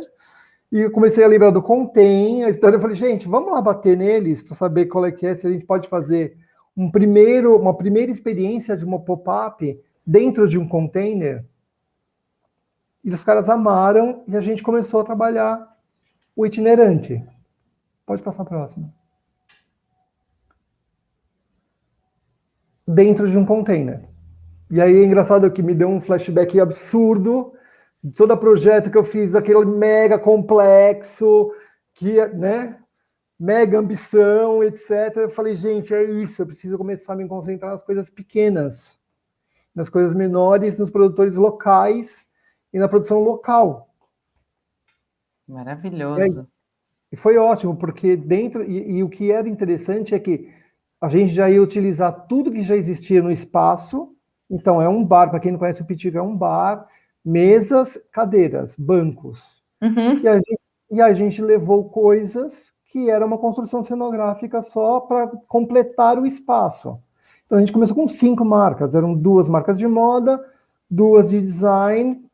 e eu comecei a lembrar do Contém, a história, eu falei, gente, vamos lá bater neles para saber qual é que é, se a gente pode fazer uma primeira experiência de uma pop-up dentro de um container. E os caras amaram, e a gente começou a trabalhar o itinerante. Pode passar a próxima. Dentro de um container. E aí é engraçado que me deu um flashback absurdo de todo projeto que eu fiz, aquele mega complexo, que, né, mega ambição, etc. Eu falei, gente, é isso, eu preciso começar a me concentrar nas coisas pequenas, nas coisas menores, nos produtores locais e na produção local. Maravilhoso. E foi ótimo, porque dentro, e o que era interessante é que a gente já ia utilizar tudo que já existia no espaço. Então, é um bar, para quem não conhece o Pitico, é um bar, mesas, cadeiras, bancos. Uhum. E a gente levou coisas que era uma construção cenográfica só para completar o espaço. Então, a gente começou com 5 marcas. Eram 2 marcas de moda, 2 de design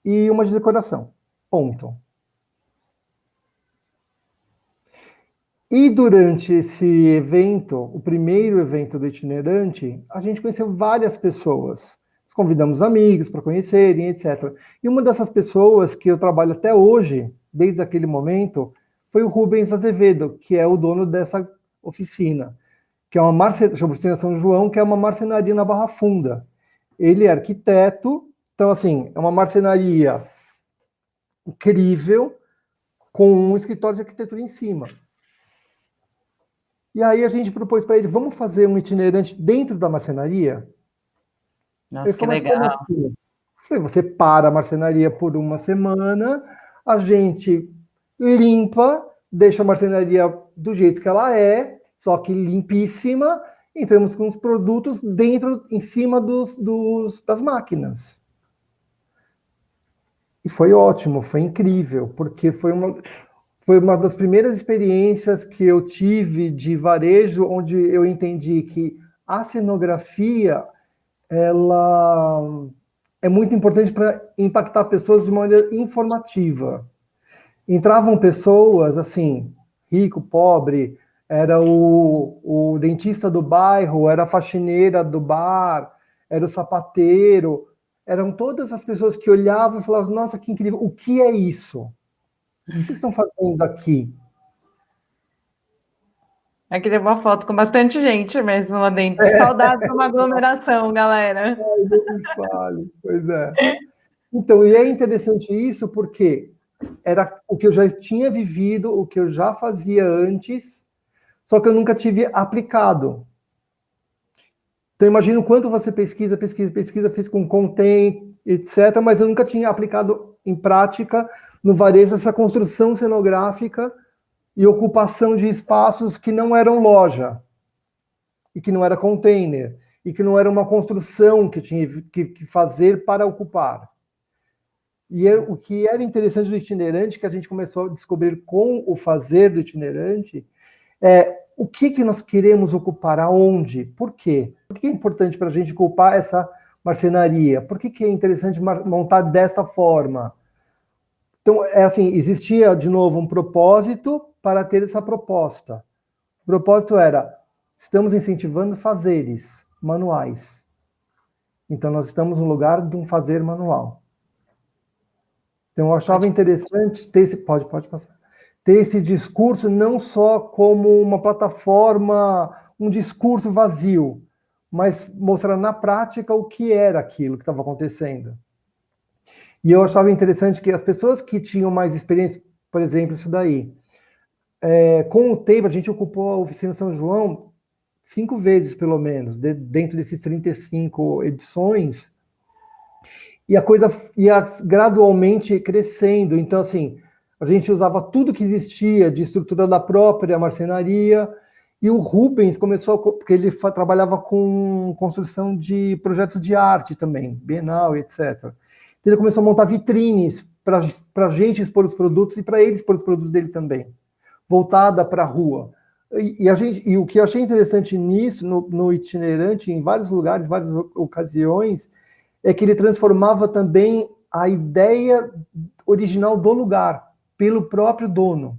e uma de decoração. Ponto. E durante esse evento, o primeiro evento do itinerante, a gente conheceu várias pessoas. convidamos amigos para conhecerem, etc. E uma dessas pessoas que eu trabalho até hoje, desde aquele momento, foi o Rubens Azevedo, que é o dono dessa oficina, que é uma oficina São João, que é uma marcenaria na Barra Funda. Ele é arquiteto, então, assim, é uma marcenaria incrível, com um escritório de arquitetura em cima. E aí a gente propôs para ele, vamos fazer um itinerante dentro da marcenaria? Nossa, Ele que falou, mas como legal. assim? Eu falei, você para a marcenaria por uma semana, a gente limpa, deixa a marcenaria do jeito que ela é, só que limpíssima, entramos com os produtos dentro, em cima das máquinas. E foi ótimo, foi incrível, porque foi uma das primeiras experiências que eu tive de varejo, onde eu entendi que a cenografia, ela é muito importante para impactar pessoas de maneira informativa. Entravam pessoas, assim, rico, pobre, era o dentista do bairro, era a faxineira do bar, era o sapateiro, eram todas as pessoas que olhavam e falavam, nossa, que incrível, o que é isso? O que vocês estão fazendo aqui? Aqui tem uma foto com bastante gente mesmo lá dentro. Saudades de uma aglomeração, galera. Não me fale, pois é. Então, e é interessante isso porque era o que eu já tinha vivido, o que eu já fazia antes, só que eu nunca tive aplicado. Então, imagina o quanto você pesquisa, fez com content, etc., mas eu nunca tinha aplicado em prática no varejo essa construção cenográfica e ocupação de espaços que não eram loja, e que não era container, e que não era uma construção que tinha que fazer para ocupar. E o que era interessante do itinerante, que a gente começou a descobrir com o fazer do itinerante, é o que nós queremos ocupar, aonde, por quê? Por que é importante para a gente ocupar essa marcenaria? Por que é interessante montar dessa forma? Então, é assim, existia, de novo, um propósito para ter essa proposta. O propósito era, estamos incentivando fazeres manuais. Então, nós estamos no lugar de um fazer manual. Então, eu achava interessante ter esse... Pode passar. Ter esse discurso não só como uma plataforma, um discurso vazio, mas mostrar na prática o que era aquilo que estava acontecendo. E eu achava interessante que as pessoas que tinham mais experiência, por exemplo, isso daí, com o tempo, a gente ocupou a oficina São João 5 vezes, pelo menos, dentro desses 35 edições, e a coisa ia gradualmente crescendo. Então, assim, a gente usava tudo que existia de estrutura da própria marcenaria, e o Rubens começou, porque ele trabalhava com construção de projetos de arte também, Bienal, etc. Então, ele começou a montar vitrines para a gente expor os produtos e para ele expor os produtos dele também, voltada para a rua. E o que eu achei interessante nisso, no itinerante, em vários lugares, várias ocasiões, é que ele transformava também a ideia original do lugar, pelo próprio dono.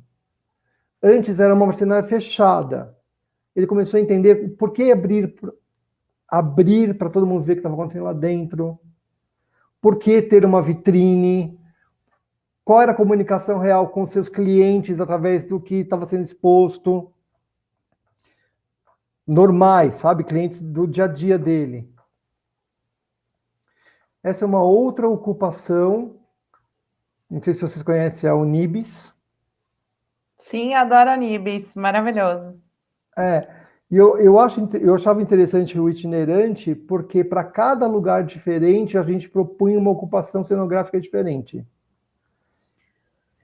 Antes era uma marcenaria fechada. Ele começou a entender por que abrir para todo mundo ver o que estava acontecendo lá dentro, por que ter uma vitrine, qual era a comunicação real com seus clientes através do que estava sendo exposto. Normais, sabe? Clientes do dia a dia dele. Essa é uma outra ocupação. Não sei se vocês conhecem a Unibis. Sim, adoro Anibis, maravilhoso. E eu achava interessante o itinerante, porque para cada lugar diferente, a gente propunha uma ocupação cenográfica diferente.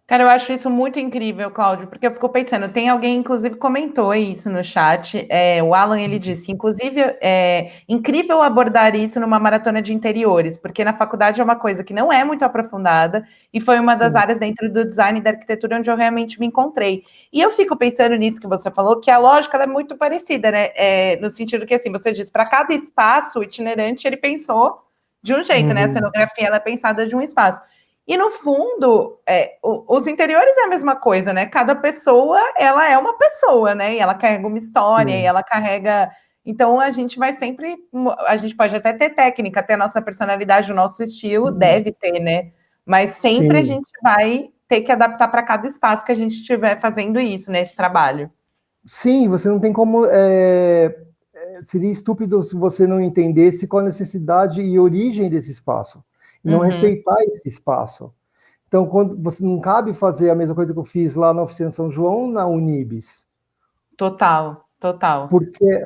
Cara, eu acho isso muito incrível, Cláudio, porque eu fico pensando, tem alguém, inclusive, comentou isso no chat, o Alan, ele disse, inclusive, é incrível abordar isso numa maratona de interiores, porque na faculdade é uma coisa que não é muito aprofundada, e foi uma das áreas dentro do design e da arquitetura onde eu realmente me encontrei. E eu fico pensando nisso que você falou, que a lógica ela é muito parecida, né? No sentido que, assim, você diz, para cada espaço, o itinerante, ele pensou de um jeito, né? A cenografia, ela é pensada de um espaço. E, no fundo, os interiores é a mesma coisa, né? Cada pessoa, ela é uma pessoa, né? E ela carrega uma história, e ela carrega Então a gente vai sempre, a gente pode até ter técnica, ter a nossa personalidade, o nosso estilo, deve ter, né? Mas sempre a Sim. gente vai ter que adaptar para cada espaço que a gente estiver fazendo isso, nesse trabalho. Sim, você não tem como. Seria estúpido se você não entendesse qual a necessidade e origem desse espaço, e não respeitar esse espaço. Então, quando você não cabe fazer a mesma coisa que eu fiz lá na Oficina São João, na Unibis. Total, total.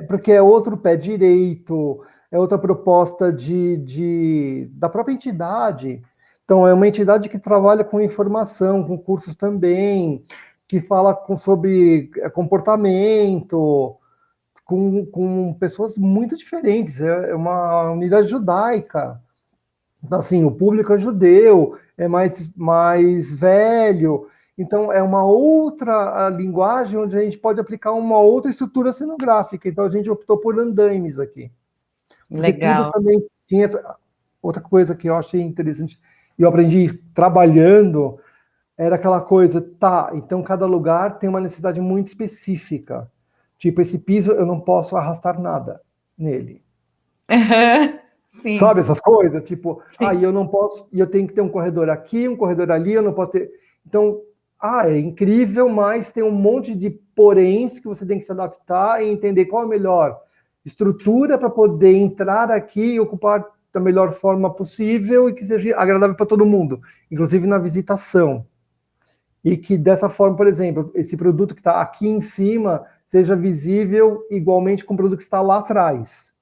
Porque é outro pé direito, é outra proposta da própria entidade. Então, é uma entidade que trabalha com informação, com cursos também, que fala sobre comportamento, com pessoas muito diferentes. É uma unidade judaica. Então, assim, o público é judeu, é mais velho. Então, é uma outra linguagem onde a gente pode aplicar uma outra estrutura cenográfica. Então, a gente optou por andaimes aqui. Porque Legal. tudo também tinha outra coisa que eu achei interessante, e eu aprendi trabalhando, era aquela coisa, tá, então cada lugar tem uma necessidade muito específica. Tipo, esse piso eu não posso arrastar nada nele. Sim. Sabe essas coisas? Tipo, Sim. eu não posso, e eu tenho que ter um corredor aqui, um corredor ali, eu não posso ter. Então, é incrível, mas tem um monte de poréns que você tem que se adaptar e entender qual a melhor estrutura para poder entrar aqui e ocupar da melhor forma possível e que seja agradável para todo mundo, inclusive na visitação. E que dessa forma, por exemplo, esse produto que está aqui em cima seja visível igualmente com o produto que está lá atrás.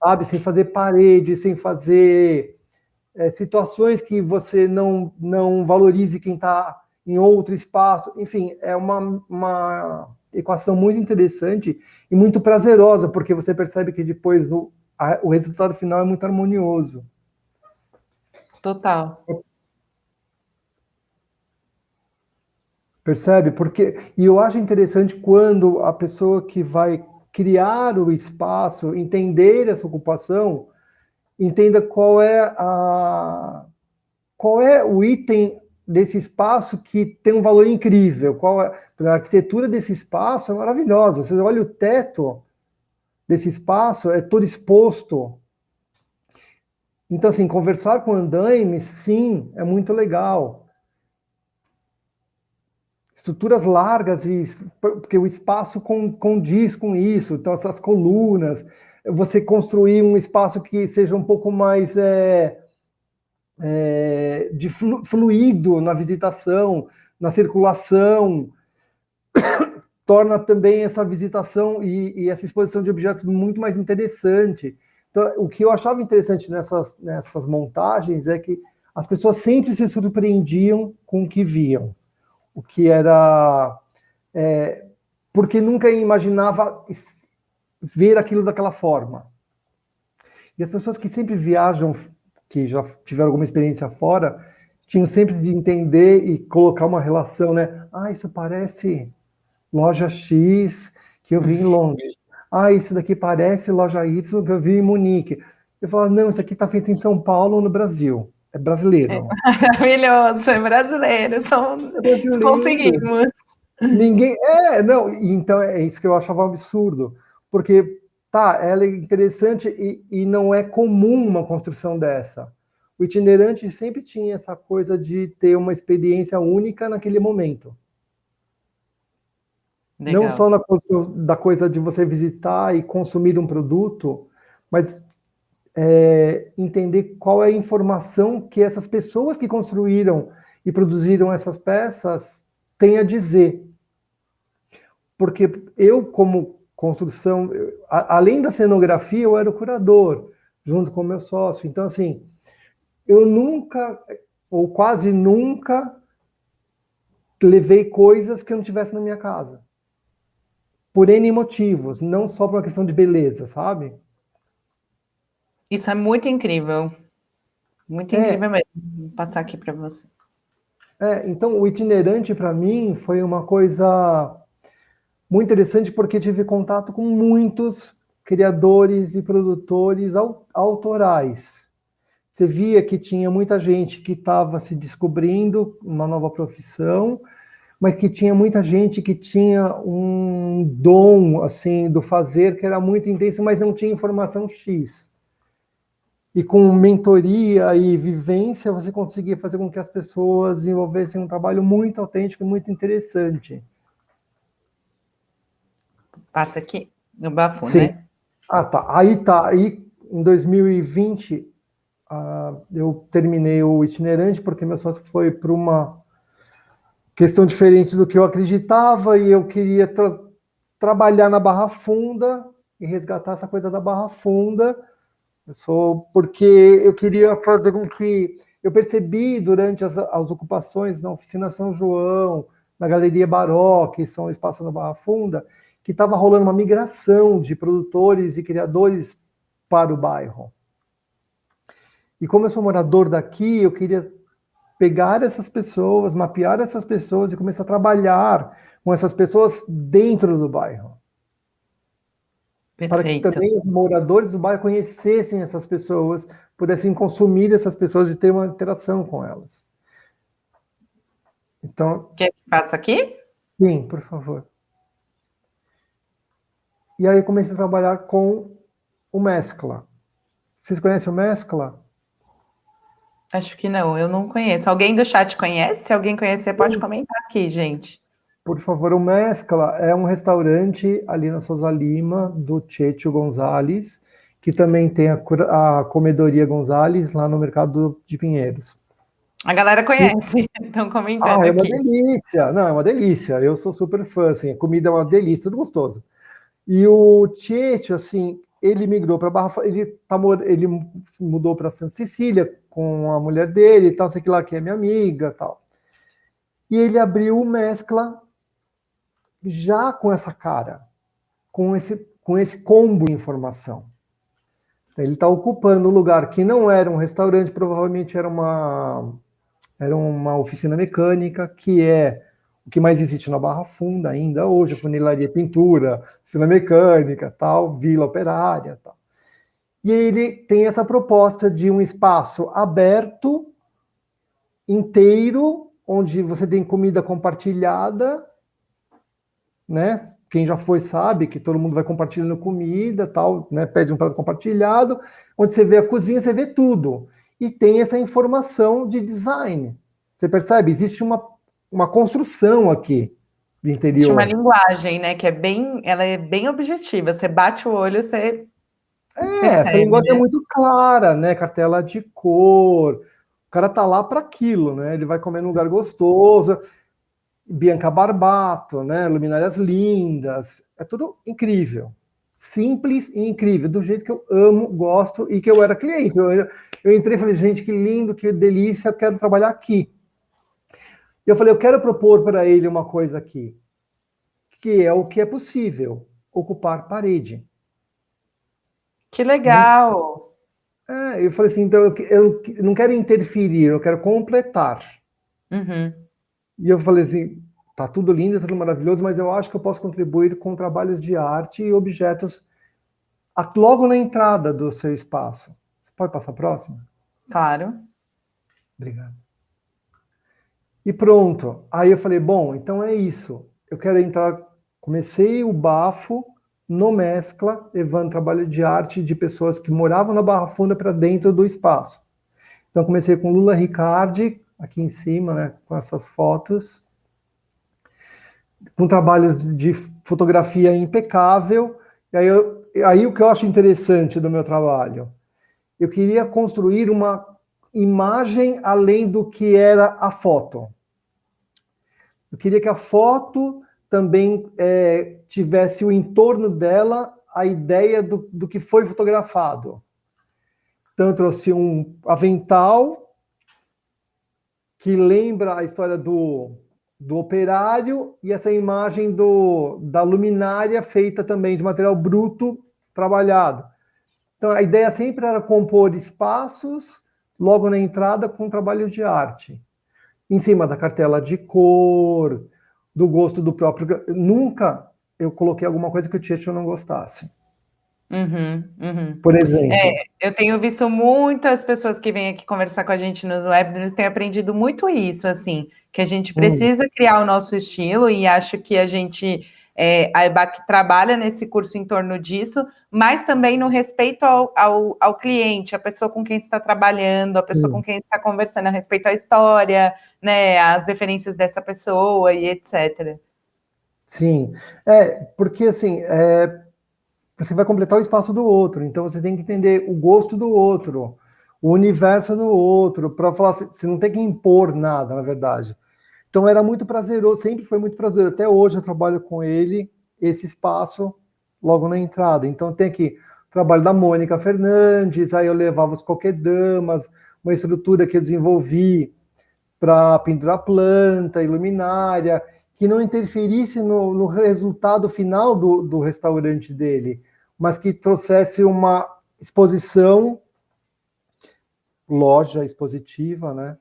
Sabe? Sem fazer parede, sem fazer situações que você não valorize quem está em outro espaço. Enfim, é uma equação muito interessante e muito prazerosa, porque você percebe que depois o resultado final é muito harmonioso. Total. Percebe? E eu acho interessante quando a pessoa que vai criar o espaço, entender essa ocupação, entenda qual é o item desse espaço que tem um valor incrível. A arquitetura desse espaço é maravilhosa. Você olha o teto desse espaço, é todo exposto. Então, assim, conversar com andaimes, sim, é muito legal. Estruturas largas, porque o espaço condiz com isso. Então, essas colunas, você construir um espaço que seja um pouco mais de fluido na visitação, na circulação, torna também essa visitação e essa exposição de objetos muito mais interessante. Então, o que eu achava interessante nessas montagens é que as pessoas sempre se surpreendiam com o que viam. O que era... porque nunca imaginava ver aquilo daquela forma. E as pessoas que sempre viajam, que já tiveram alguma experiência fora, tinham sempre de entender e colocar uma relação, né? Isso parece loja X que eu vi em Londres. Isso daqui parece loja Y que eu vi em Munique. Eu falo, não, isso aqui está feito em São Paulo, no Brasil. É brasileiro. Maravilhoso, é brasileiro. É brasileiro. Conseguimos. Ninguém... não, então é isso que eu achava um absurdo. Porque, ela é interessante e não é comum uma construção dessa. O itinerante sempre tinha essa coisa de ter uma experiência única naquele momento. Legal. Não só na construção da coisa de você visitar e consumir um produto, mas entender qual é a informação que essas pessoas que construíram e produziram essas peças têm a dizer. Porque eu, como construção, além da cenografia, eu era o curador, junto com o meu sócio. Então, assim, eu nunca, ou quase nunca, levei coisas que eu não tivesse na minha casa. Por N motivos, não só por uma questão de beleza, sabe? Isso é muito incrível. Muito incrível mesmo. Vou passar aqui para você. Então, o itinerante, para mim, foi uma coisa muito interessante, porque tive contato com muitos criadores e produtores autorais. Você via que tinha muita gente que estava se descobrindo uma nova profissão, mas que tinha muita gente que tinha um dom, assim, do fazer, que era muito intenso, mas não tinha informação X. E com mentoria e vivência, você conseguia fazer com que as pessoas desenvolvessem um trabalho muito autêntico e muito interessante. Passa aqui no Bafu, Sim. né? Ah, tá. Aí em 2020, eu terminei o itinerante, porque meu sócio foi para uma questão diferente do que eu acreditava, e eu queria trabalhar na Barra Funda e resgatar essa coisa da Barra Funda. Porque eu queria fazer com que eu percebi durante as ocupações na Oficina São João, na Galeria Baró, que são espaços da Barra Funda, que estava rolando uma migração de produtores e criadores para o bairro. E como eu sou morador daqui, eu queria pegar essas pessoas, mapear essas pessoas e começar a trabalhar com essas pessoas dentro do bairro. Para que Perfeito. também os moradores do bairro conhecessem essas pessoas, pudessem consumir essas pessoas e ter uma interação com elas. Então, Quer que faça aqui? sim, por favor. E aí eu comecei a trabalhar com o Mescla. Vocês conhecem o Mescla? Acho que não, eu não conheço. Alguém do chat conhece? Se alguém conhecer, pode comentar aqui, gente. Por favor, o Mescla é um restaurante ali na Souza Lima, do Tchetcho Gonzalez, que também tem a Comedoria Gonzalez, lá no Mercado de Pinheiros. A galera conhece, estão comentando É uma aqui. delícia. Não, é uma delícia. Eu sou super fã, assim, a comida é uma delícia, tudo gostoso. E o Tchetcho, assim, ele migrou para Barra, ele mudou para Santa Cecília com a mulher dele, tal, sei que lá que é minha amiga, tal. E ele abriu o Mescla já com essa cara, com esse combo de informação. Ele está ocupando um lugar que não era um restaurante, provavelmente era uma oficina mecânica, que é o que mais existe na Barra Funda ainda hoje, funilaria, pintura, oficina mecânica, tal, vila operária, tal. E ele tem essa proposta de um espaço aberto, inteiro, onde você tem comida compartilhada, né? Quem já foi sabe que todo mundo vai compartilhando comida, tal, né? Pede um prato compartilhado, onde você vê a cozinha, você vê tudo. E tem essa informação de design. Você percebe? Existe uma construção aqui de Existe uma interior. linguagem, né, ela é bem objetiva. Você bate o olho, você Essa percebe, linguagem é né? muito clara, né? Cartela de cor. O cara tá lá para aquilo, né? Ele vai comer num lugar gostoso. Bianca Barbato, né? Luminárias lindas. É tudo incrível. Simples e incrível, do jeito que eu amo, gosto e que eu era cliente. Eu entrei e falei, gente, que lindo, que delícia, eu quero trabalhar aqui. E eu falei, eu quero propor para ele uma coisa aqui, que é o que é possível, ocupar parede. Que legal! Eu falei assim, então eu não quero interferir, eu quero completar. Uhum. E eu falei assim, tá tudo lindo, tudo maravilhoso, mas eu acho que eu posso contribuir com trabalhos de arte e objetos logo na entrada do seu espaço. Você pode passar a próxima? Claro. Obrigado. E pronto. Aí eu falei, bom, então é isso. Eu quero entrar. Comecei o Bafo no Mescla, levando trabalho de arte de pessoas que moravam na Barra Funda para dentro do espaço. Então comecei com Lula Ricardi, aqui em cima, né, com essas fotos, com trabalhos de fotografia impecável. E aí o que eu acho interessante do meu trabalho, eu queria construir uma imagem além do que era a foto. Eu queria que a foto também tivesse o entorno dela, a ideia do que foi fotografado. Então eu trouxe um avental que lembra a história do operário e essa imagem da luminária feita também de material bruto trabalhado. Então a ideia sempre era compor espaços logo na entrada com trabalho de arte. Em cima da cartela de cor, do gosto do próprio. Nunca eu coloquei alguma coisa que o Tchetcho não gostasse. por exemplo. Eu tenho visto muitas pessoas que vêm aqui conversar com a gente nos webinars, têm aprendido muito isso, assim, que a gente precisa criar o nosso estilo, e acho que a gente, a EBAC trabalha nesse curso em torno disso, mas também no respeito ao cliente, a pessoa com quem você está trabalhando, a pessoa com quem você está conversando, a respeito à história, né, as referências dessa pessoa e etc. Sim, porque assim, você vai completar o espaço do outro, então você tem que entender o gosto do outro, o universo do outro, para falar, você não tem que impor nada, na verdade. Então era muito prazeroso, sempre foi muito prazeroso. Até hoje eu trabalho com ele, esse espaço, logo na entrada. Então tem aqui o trabalho da Mônica Fernandes, aí eu levava os coquedamas, uma estrutura que eu desenvolvi para pendurar planta, iluminária, que não interferisse no resultado final do restaurante dele, mas que trouxesse uma exposição, loja expositiva, né?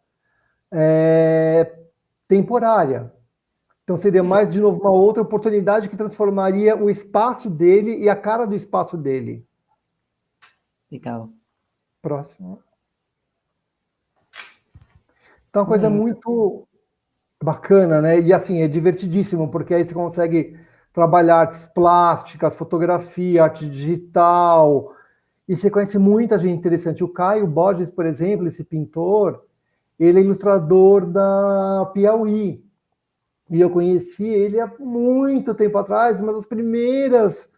Temporária. Então seria mais, de novo, uma outra oportunidade que transformaria o espaço dele e a cara do espaço dele. Legal. Próximo. Então, uma coisa muito bacana, né? E assim, é divertidíssimo, porque aí você consegue trabalhar artes plásticas, fotografia, arte digital, e você conhece muita gente interessante. O Caio Borges, por exemplo, esse pintor, ele é ilustrador da Piauí. E eu conheci ele há muito tempo atrás, uma das primeiras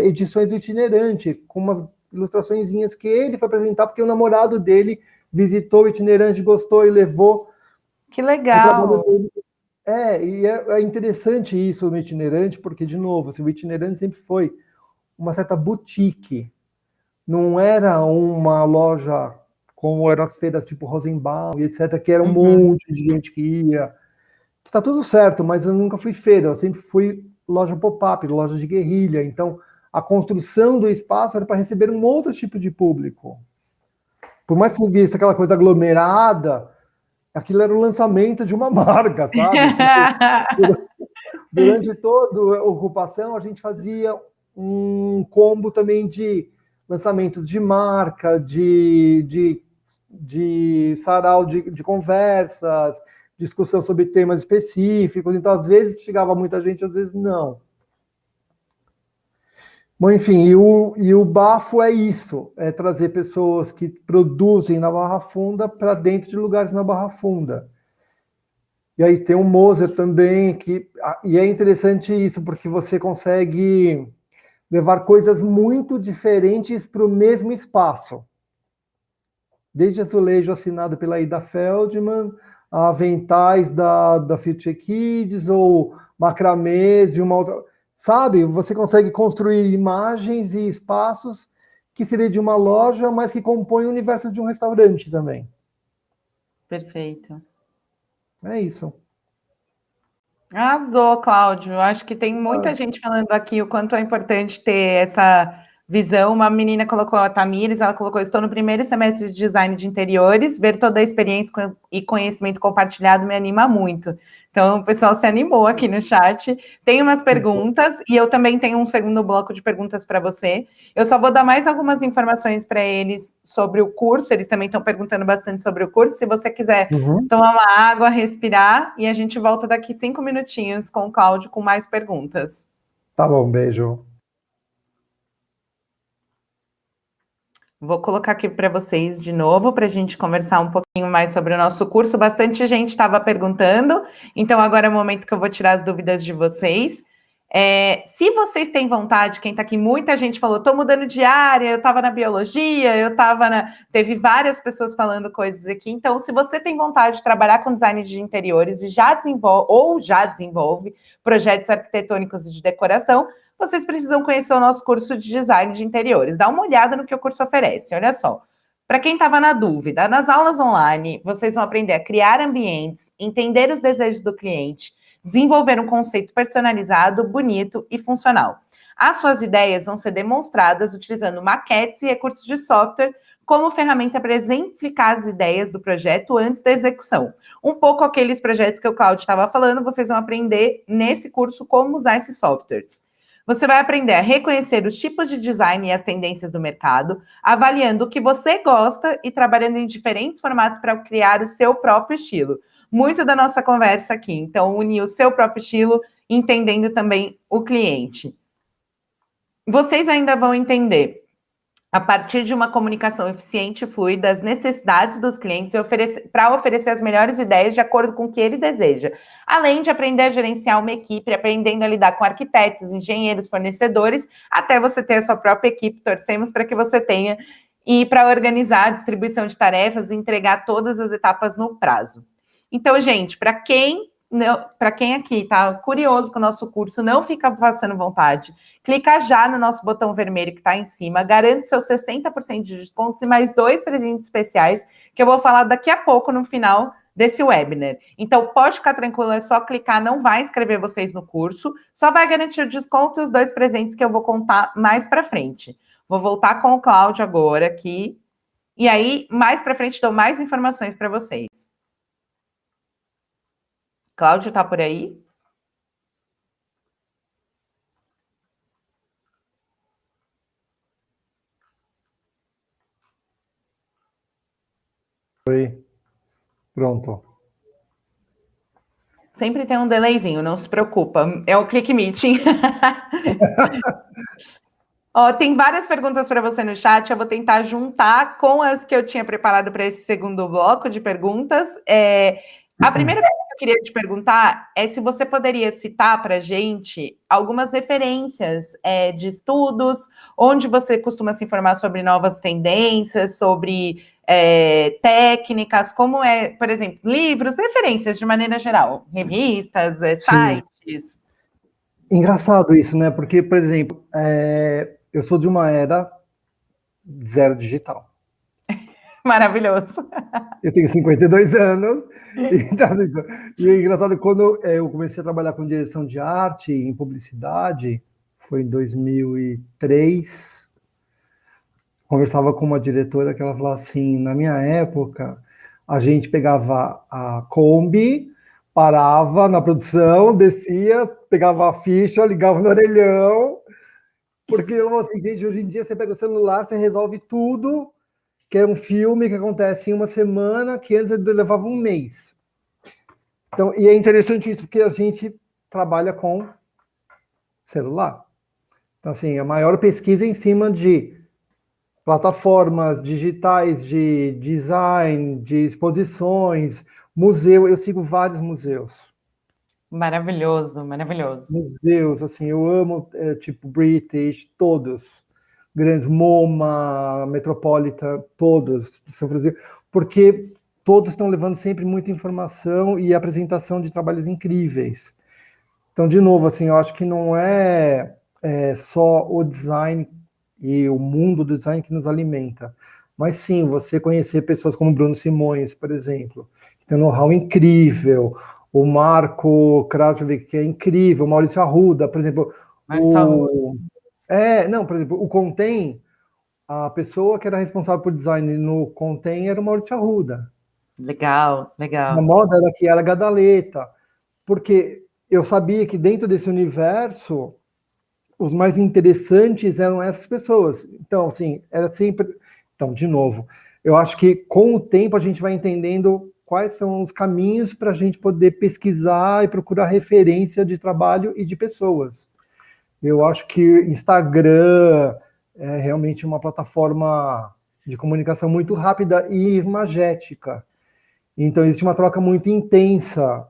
edições do Itinerante, com umas ilustraçõezinhas que ele foi apresentar, porque o namorado dele visitou o Itinerante, gostou e levou. Que legal! E é interessante isso no Itinerante, porque, de novo, assim, o Itinerante sempre foi uma certa boutique, não era uma loja como eram as feiras tipo Rosenbaum e etc., que era um monte de gente que ia. Tá tudo certo, mas eu nunca fui feira, eu sempre fui loja pop-up, loja de guerrilha, então a construção do espaço era para receber um outro tipo de público. Por mais que você visse aquela coisa aglomerada, aquilo era o lançamento de uma marca, sabe? Durante toda a ocupação, a gente fazia um combo também de lançamentos de marca, de sarau de conversas, discussão sobre temas específicos. Então, às vezes, chegava muita gente, às vezes não. Bom, enfim, e o bafo é isso, é trazer pessoas que produzem na Barra Funda para dentro de lugares na Barra Funda. E aí tem o Moser também, e é interessante isso, porque você consegue levar coisas muito diferentes para o mesmo espaço. Desde azulejo assinado pela Ida Feldman, a aventais da Future Kids, ou macramês de uma outra... Sabe? Você consegue construir imagens e espaços que seria de uma loja, mas que compõem o universo de um restaurante também. Perfeito. É isso. Arrasou, Cláudio. Acho que tem muita gente falando aqui o quanto é importante ter essa visão. Uma menina colocou, a Tamires, ela colocou: estou no primeiro semestre de design de interiores, ver toda a experiência e conhecimento compartilhado me anima muito. Então, o pessoal se animou aqui no chat. Tem umas perguntas, e eu também tenho um segundo bloco de perguntas para você. Eu só vou dar mais algumas informações para eles sobre o curso. Eles também estão perguntando bastante sobre o curso. Se você quiser tomar uma água, respirar, e a gente volta daqui 5 minutinhos com o Cláudio com mais perguntas. Tá bom, beijo. Vou colocar aqui para vocês de novo, para a gente conversar um pouquinho mais sobre o nosso curso. Bastante gente estava perguntando, então agora é o momento que eu vou tirar as dúvidas de vocês. Se vocês têm vontade, quem está aqui, muita gente falou: estou mudando de área, eu estava na biologia, eu estava na... Teve várias pessoas falando coisas aqui. Então, se você tem vontade de trabalhar com design de interiores e já desenvolve projetos arquitetônicos e de decoração, vocês precisam conhecer o nosso curso de design de interiores. Dá uma olhada no que o curso oferece. Olha só. Para quem estava na dúvida, nas aulas online, vocês vão aprender a criar ambientes, entender os desejos do cliente, desenvolver um conceito personalizado, bonito e funcional. As suas ideias vão ser demonstradas utilizando maquetes e recursos de software como ferramenta para exemplificar as ideias do projeto antes da execução. Um pouco aqueles projetos que o Cláudio estava falando, vocês vão aprender nesse curso como usar esses softwares. Você vai aprender a reconhecer os tipos de design e as tendências do mercado, avaliando o que você gosta e trabalhando em diferentes formatos para criar o seu próprio estilo. Muito da nossa conversa aqui. Então, unir o seu próprio estilo, entendendo também o cliente. Vocês ainda vão entender, a partir de uma comunicação eficiente e fluida, as necessidades dos clientes para oferecer as melhores ideias de acordo com o que ele deseja. Além de aprender a gerenciar uma equipe, aprendendo a lidar com arquitetos, engenheiros, fornecedores, até você ter a sua própria equipe. Torcemos para que você tenha, e para organizar a distribuição de tarefas e entregar todas as etapas no prazo. Então, gente, para quem aqui está curioso com o nosso curso, não fica passando vontade, clica já no nosso botão vermelho que está em cima, garante seus 60% de descontos e mais 2 presentes especiais que eu vou falar daqui a pouco no final desse webinar. Então, pode ficar tranquilo, é só clicar, não vai inscrever vocês no curso, só vai garantir o desconto e os 2 presentes que eu vou contar mais para frente. Vou voltar com o Cláudio agora aqui, e aí, mais para frente, dou mais informações para vocês. Cláudio, tá por aí? Oi. Pronto. Sempre tem um delayzinho, não se preocupa. É o Click Meeting. Ó, tem várias perguntas para você no chat. Eu vou tentar juntar com as que eu tinha preparado para esse segundo bloco de perguntas. A primeira coisa que eu queria te perguntar é se você poderia citar para a gente algumas referências de estudos, onde você costuma se informar sobre novas tendências, sobre técnicas, como por exemplo, livros, referências de maneira geral, revistas, sites. Engraçado isso, né? Porque, por exemplo, eu sou de uma era zero digital. Maravilhoso. Eu tenho 52 anos, então, assim, e é engraçado, quando eu comecei a trabalhar com direção de arte em publicidade, foi em 2003, conversava com uma diretora que ela falava assim, na minha época, a gente pegava a Kombi, parava na produção, descia, pegava a ficha, ligava no orelhão, porque eu falava assim, gente, hoje em dia você pega o celular, você resolve tudo, que é um filme que acontece em uma semana, que antes levava um mês. Então, e é interessante isso, porque a gente trabalha com celular. Então, assim, a maior pesquisa é em cima de plataformas digitais de design, de exposições, museu. Eu sigo vários museus. Maravilhoso, maravilhoso. Museus, assim, eu amo, tipo, British, todos. Grandes, MoMA, Metropolitan, todos, São Francisco, porque todos estão levando sempre muita informação e apresentação de trabalhos incríveis. Então, de novo, assim, eu acho que não é só o design e o mundo do design que nos alimenta, mas sim, você conhecer pessoas como Bruno Simões, por exemplo, que tem um know-how incrível, o Marco Krajovich, que é incrível, o Maurício Arruda, por exemplo, por exemplo, o Contém, a pessoa que era responsável por design no Contém era o Maurício Arruda. Legal, legal. A moda era que era Gadaleta, porque eu sabia que dentro desse universo, os mais interessantes eram essas pessoas. Então, assim, era sempre... Então, de novo, eu acho que com o tempo a gente vai entendendo quais são os caminhos para a gente poder pesquisar e procurar referência de trabalho e de pessoas. Eu acho que Instagram é realmente uma plataforma de comunicação muito rápida e imagética. Então, existe uma troca muito intensa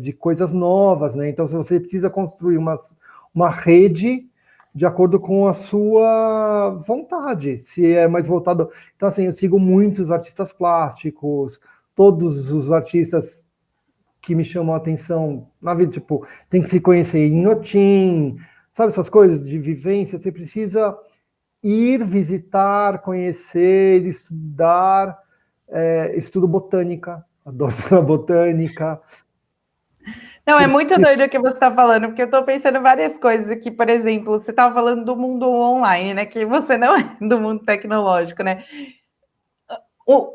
de coisas novas, né? Então, se você precisa construir uma rede de acordo com a sua vontade, se é mais voltado... Então, assim, eu sigo muitos artistas plásticos, todos os artistas que me chamam a atenção na vida, tipo, tem que se conhecer em Inhotim, sabe essas coisas de vivência? Você precisa ir visitar, conhecer, estudar, estudo botânica, adoro estudar botânica. Não, é muito doido o que você está falando, porque eu estou pensando em várias coisas aqui, por exemplo, você estava falando do mundo online, né, que você não é do mundo tecnológico, né?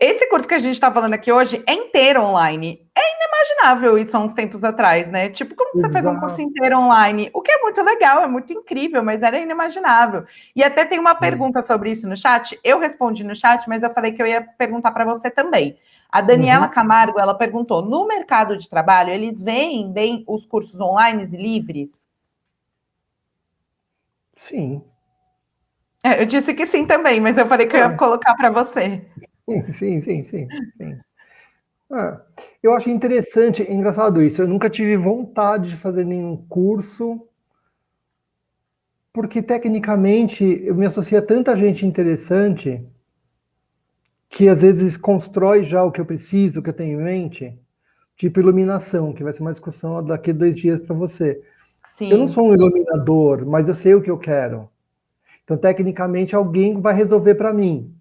Esse curso que a gente está falando aqui hoje é inteiro online. É inimaginável isso há uns tempos atrás, né? Tipo, como você fez um curso inteiro online? O que é muito legal, é muito incrível, mas era inimaginável. E até tem uma pergunta sobre isso no chat. Eu respondi no chat, mas eu falei que eu ia perguntar para você também. A Daniela Camargo, ela perguntou, no mercado de trabalho, eles veem bem os cursos online e livres? Sim. Eu disse que sim também, mas eu falei que eu ia colocar para você. Sim. Eu acho interessante, engraçado isso. Eu nunca tive vontade de fazer nenhum curso, porque tecnicamente eu me associo a tanta gente interessante que às vezes constrói já o que eu preciso, o que eu tenho em mente, tipo iluminação, que vai ser uma discussão daqui a 2 dias para você. Eu não Sim, sou um iluminador, mas eu sei o que eu quero. Então, tecnicamente, alguém vai resolver para mim.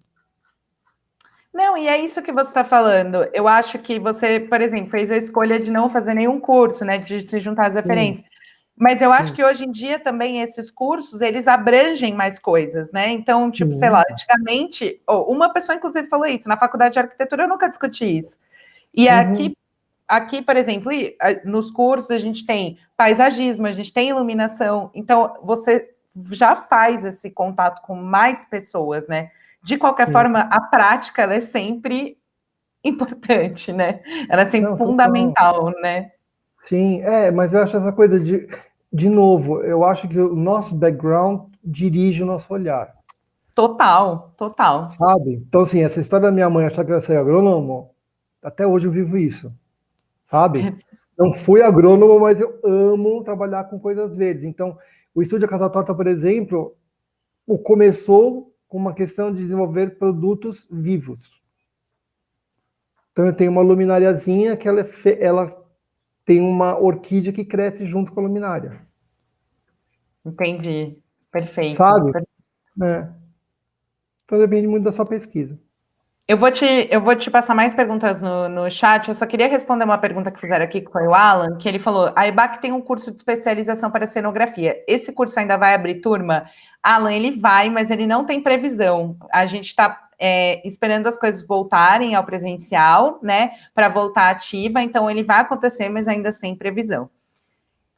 não, e é isso que você está falando. Eu acho que você, por exemplo, fez a escolha de não fazer nenhum curso, né? De se juntar às referências. Mas eu acho que hoje em dia também esses cursos, eles abrangem mais coisas, né? Então, tipo, sei lá, antigamente, uma pessoa inclusive falou isso, na faculdade de arquitetura eu nunca discuti isso. E aqui, por exemplo, nos cursos a gente tem paisagismo, a gente tem iluminação, então você já faz esse contato com mais pessoas, né? De qualquer forma, a prática ela é sempre importante, né? Ela é sempre Não, total. fundamental, né? Sim, mas eu acho essa coisa de novo, eu acho que o nosso background dirige o nosso olhar, Total, total. sabe? Então, assim, essa história da minha mãe achar que eu ia ser agrônomo, até hoje eu vivo isso, sabe? Não fui agrônomo, mas eu amo trabalhar com coisas verdes. Então, o Estúdio Casa Torta, por exemplo, começou com uma questão de desenvolver produtos vivos. Então, eu tenho uma luminariazinha que ela tem uma orquídea que cresce junto com a luminária. Entendi. Perfeito. Sabe? Então depende muito da sua pesquisa. Eu vou te passar mais perguntas no chat. Eu só queria responder uma pergunta que fizeram aqui, que foi o Alan, que ele falou: a EBAC tem um curso de especialização para cenografia. Esse curso ainda vai abrir turma? Alan, ele vai, mas ele não tem previsão. A gente está esperando as coisas voltarem ao presencial, né? Para voltar ativa. Então, ele vai acontecer, mas ainda sem previsão.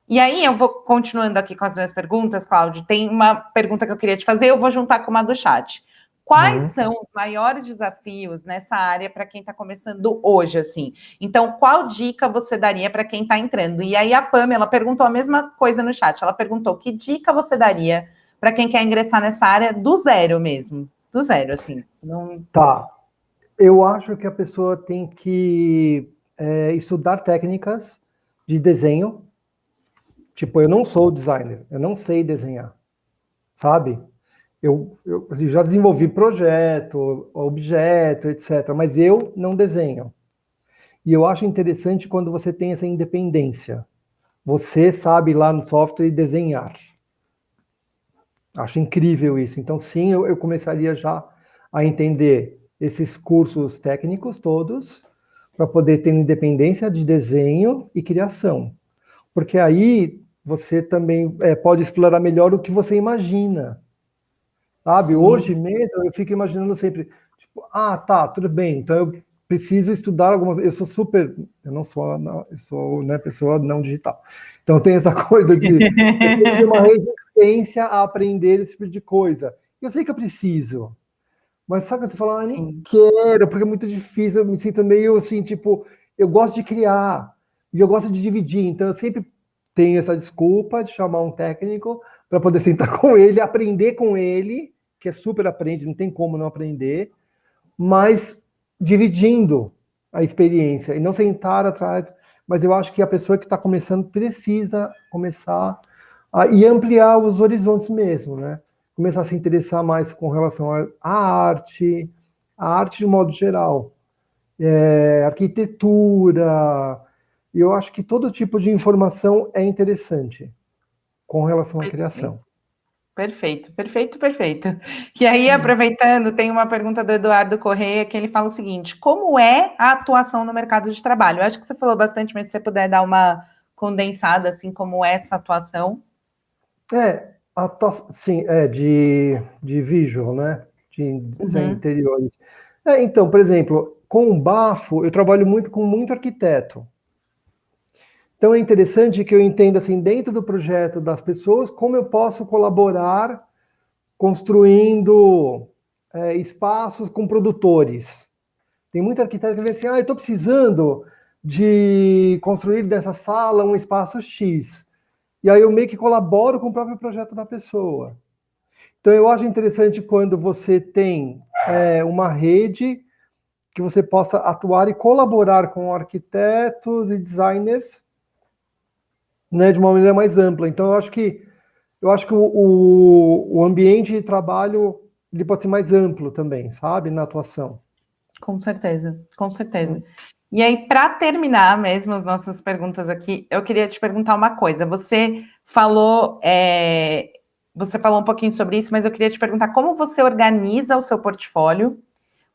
E aí, eu vou continuando aqui com as minhas perguntas, Cláudio. Tem uma pergunta que eu queria te fazer, eu vou juntar com uma do chat. Quais são os maiores desafios nessa área para quem está começando hoje, assim? Então, qual dica você daria para quem está entrando? E aí a Pamela perguntou a mesma coisa no chat. Ela perguntou que dica você daria para quem quer ingressar nessa área do zero mesmo? Do zero, assim. Não... Tá. Eu acho que a pessoa tem que estudar técnicas de desenho. Tipo, eu não sou designer, eu não sei desenhar, sabe? Eu já desenvolvi projeto, objeto, etc., mas eu não desenho. E eu acho interessante quando você tem essa independência. Você sabe ir lá no software desenhar. Acho incrível isso. Então, sim, eu começaria já a entender esses cursos técnicos todos, para poder ter independência de desenho e criação. Porque aí você também pode explorar melhor o que você imagina. Sabe? Sim. Hoje mesmo eu fico imaginando sempre, tipo, tá, tudo bem, então eu preciso estudar algumas. Eu sou né, pessoa não digital. Então tem essa coisa de ter uma resistência a aprender esse tipo de coisa. Eu sei que eu preciso, mas sabe quando você fala, não quero, porque é muito difícil, eu me sinto meio assim, tipo, eu gosto de criar, e eu gosto de dividir, então eu sempre tenho essa desculpa de chamar um técnico para poder sentar com ele, aprender com ele, que é super aprende, não tem como não aprender, mas dividindo a experiência e não sentar atrás. Mas eu acho que a pessoa que está começando precisa começar e ampliar os horizontes mesmo, né? Começar a se interessar mais com relação à arte, a arte de modo geral, arquitetura. E eu acho que todo tipo de informação é interessante com relação à criação. Perfeito. E aí, aproveitando, tem uma pergunta do Eduardo Correia, que ele fala o seguinte: como é a atuação no mercado de trabalho? Eu acho que você falou bastante, mas se você puder dar uma condensada, assim, como é essa atuação? Sim, de visual, né? De design interiores. Então, por exemplo, com o Bafo, eu trabalho muito com muito arquiteto. Então é interessante que eu entenda, assim, dentro do projeto das pessoas, como eu posso colaborar construindo espaços com produtores. Tem muita arquiteto que vê assim, eu estou precisando de construir dessa sala um espaço X. E aí eu meio que colaboro com o próprio projeto da pessoa. Então eu acho interessante quando você tem uma rede que você possa atuar e colaborar com arquitetos e designers, né, de uma maneira mais ampla. Então eu acho que o ambiente de trabalho ele pode ser mais amplo também, sabe, na atuação. Com certeza, com certeza. E aí, para terminar mesmo as nossas perguntas aqui, eu queria te perguntar uma coisa. Você falou um pouquinho sobre isso, mas eu queria te perguntar como você organiza o seu portfólio.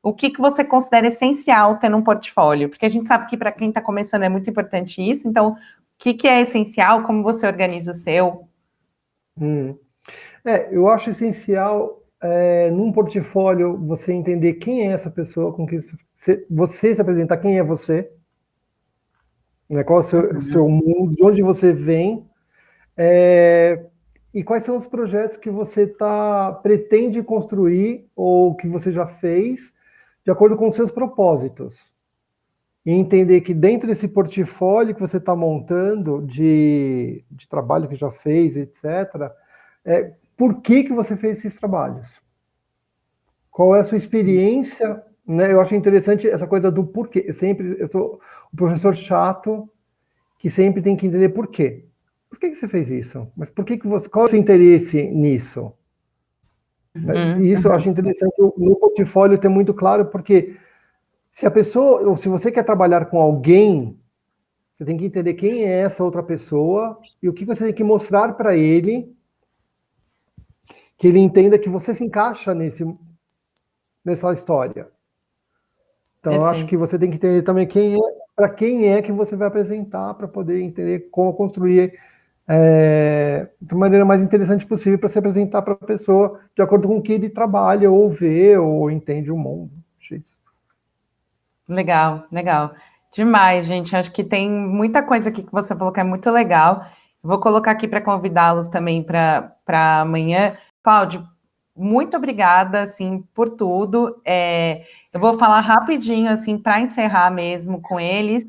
O que você considera essencial ter num portfólio? Porque a gente sabe que para quem está começando é muito importante isso. Então, o que é essencial? Como você organiza o seu? Eu acho essencial num portfólio você entender quem é essa pessoa, com que você se apresentar, quem é você, né, qual é o seu mundo, de onde você vem, e quais são os projetos que você pretende construir ou que você já fez de acordo com os seus propósitos. E entender que dentro desse portfólio que você está montando de trabalho que já fez, etc., por que você fez esses trabalhos? Qual é a sua experiência? Né? Eu acho interessante essa coisa do porquê. Eu sou o professor chato que sempre tem que entender por quê. Por que você fez isso? Mas qual é o seu interesse nisso? E isso eu acho interessante no portfólio ter muito claro, porque se você quer trabalhar com alguém, você tem que entender quem é essa outra pessoa e o que você tem que mostrar para ele, que ele entenda que você se encaixa nessa história. Então, eu acho que você tem que entender também para quem é que você vai apresentar, para poder entender como construir de maneira mais interessante possível para se apresentar para a pessoa de acordo com o que ele trabalha, ou vê, ou entende o mundo. Legal, legal. Demais, gente. Acho que tem muita coisa aqui que você falou que é muito legal. Vou colocar aqui para convidá-los também para amanhã. Cláudio, muito obrigada, assim, por tudo. Eu vou falar rapidinho, assim, para encerrar mesmo com eles.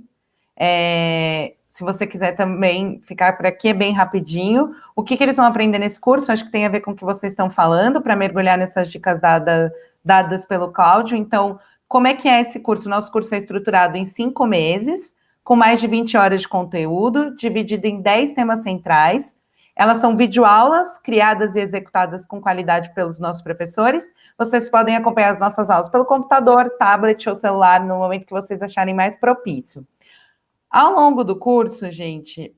Se você quiser também ficar por aqui, é bem rapidinho. O que eles vão aprender nesse curso? Acho que tem a ver com o que vocês estão falando, para mergulhar nessas dicas dadas pelo Cláudio. Então, como é que é esse curso? O nosso curso é estruturado em 5 meses, com mais de 20 horas de conteúdo, dividido em 10 temas centrais. Elas são videoaulas criadas e executadas com qualidade pelos nossos professores. Vocês podem acompanhar as nossas aulas pelo computador, tablet ou celular no momento que vocês acharem mais propício. Ao longo do curso, gente,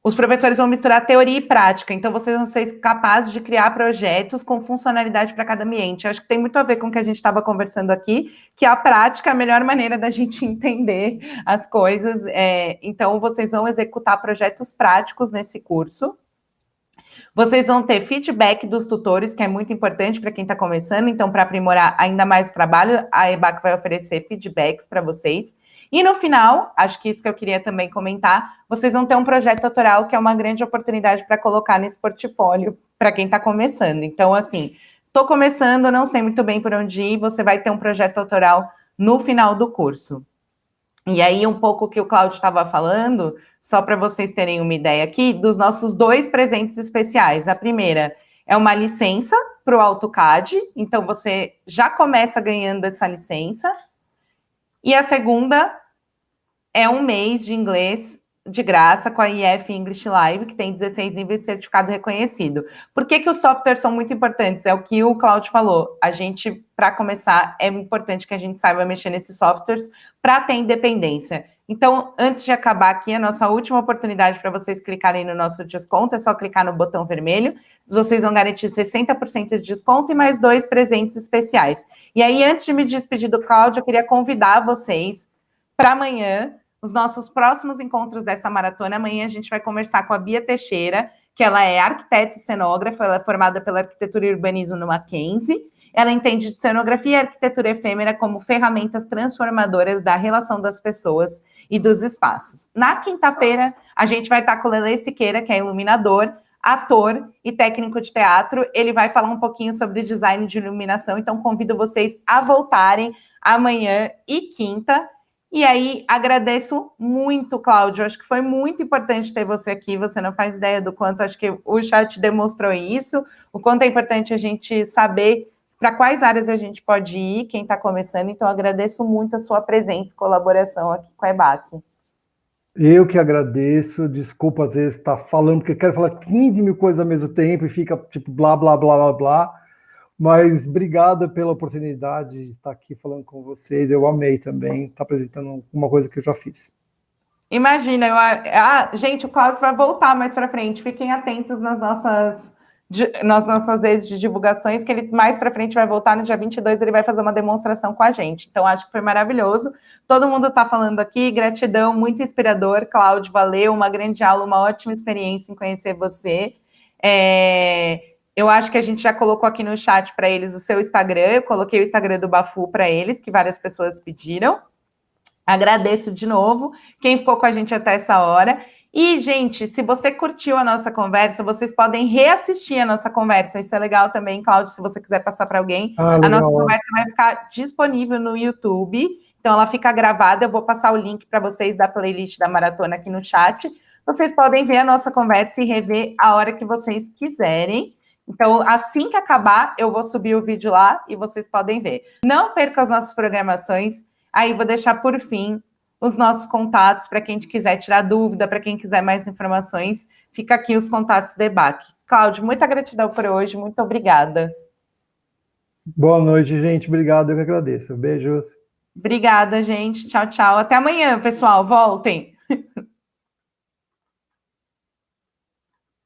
os professores vão misturar teoria e prática, então vocês vão ser capazes de criar projetos com funcionalidade para cada ambiente. Eu acho que tem muito a ver com o que a gente estava conversando aqui, que a prática é a melhor maneira da gente entender as coisas. Então, vocês vão executar projetos práticos nesse curso. Vocês vão ter feedback dos tutores, que é muito importante para quem está começando. Então, para aprimorar ainda mais o trabalho, a EBAC vai oferecer feedbacks para vocês. E no final, acho que isso que eu queria também comentar, vocês vão ter um projeto autoral, que é uma grande oportunidade para colocar nesse portfólio para quem está começando. Então, assim, estou começando, não sei muito bem por onde ir, você vai ter um projeto autoral no final do curso. E aí, um pouco o que o Cláudio estava falando, só para vocês terem uma ideia aqui, dos nossos 2 presentes especiais. A primeira é uma licença para o AutoCAD, então você já começa ganhando essa licença. E a segunda é 1 mês de inglês de graça com a IF English Live, que tem 16 níveis de certificado reconhecido. Por que os softwares são muito importantes? É o que o Cláudio falou. A gente, para começar, é importante que a gente saiba mexer nesses softwares para ter independência. Então, antes de acabar aqui, a nossa última oportunidade para vocês clicarem no nosso desconto, é só clicar no botão vermelho. Vocês vão garantir 60% de desconto e mais 2 presentes especiais. E aí, antes de me despedir do Cláudio, eu queria convidar vocês para amanhã, os nossos próximos encontros dessa maratona. Amanhã a gente vai conversar com a Bia Teixeira, que ela é arquiteta e cenógrafa, ela é formada pela Arquitetura e Urbanismo no Mackenzie. Ela entende de cenografia e arquitetura efêmera como ferramentas transformadoras da relação das pessoas. e dos espaços. Na quinta-feira, a gente vai estar com o Lele Siqueira, que é iluminador, ator e técnico de teatro. Ele vai falar um pouquinho sobre design de iluminação, então convido vocês a voltarem amanhã e quinta. E aí, agradeço muito, Cláudio. Acho que foi muito importante ter você aqui. Você não faz ideia do quanto, acho que o chat demonstrou isso, o quanto é importante a gente saber para quais áreas a gente pode ir, quem está começando. Então, agradeço muito a sua presença e colaboração aqui com a EBAC. Eu que agradeço, desculpa às vezes estar falando, porque eu quero falar 15 mil coisas ao mesmo tempo e fica tipo blá, blá, blá, blá, blá. Mas obrigado pela oportunidade de estar aqui falando com vocês. Eu amei também estar apresentando uma coisa que eu já fiz. Imagina, gente, o Cláudio vai voltar mais para frente. Fiquem atentos nas nossas redes de divulgações, que ele mais para frente vai voltar no dia 22, ele vai fazer uma demonstração com a gente. Então, acho que foi maravilhoso. Todo mundo está falando aqui, gratidão, muito inspirador. Cláudio, valeu, uma grande aula, uma ótima experiência em conhecer você. Eu acho que a gente já colocou aqui no chat para eles o seu Instagram, eu coloquei o Instagram do Bafu para eles, que várias pessoas pediram. Agradeço de novo quem ficou com a gente até essa hora. E, gente, se você curtiu a nossa conversa, vocês podem reassistir a nossa conversa. Isso é legal também, Cláudio, se você quiser passar para alguém. A nossa conversa vai ficar disponível no YouTube, então ela fica gravada. Eu vou passar o link para vocês da playlist da Maratona aqui no chat. Vocês podem ver a nossa conversa e rever a hora que vocês quiserem. Então, assim que acabar, eu vou subir o vídeo lá e vocês podem ver. Não percam as nossas programações. Aí vou deixar por fim os nossos contatos para quem quiser tirar dúvida, para quem quiser mais informações, fica aqui os contatos da EBAC. Cláudio, muita gratidão por hoje, muito obrigada. Boa noite, gente. Obrigado, eu que agradeço. Beijos. Obrigada, gente. Tchau, tchau. Até amanhã, pessoal. Voltem.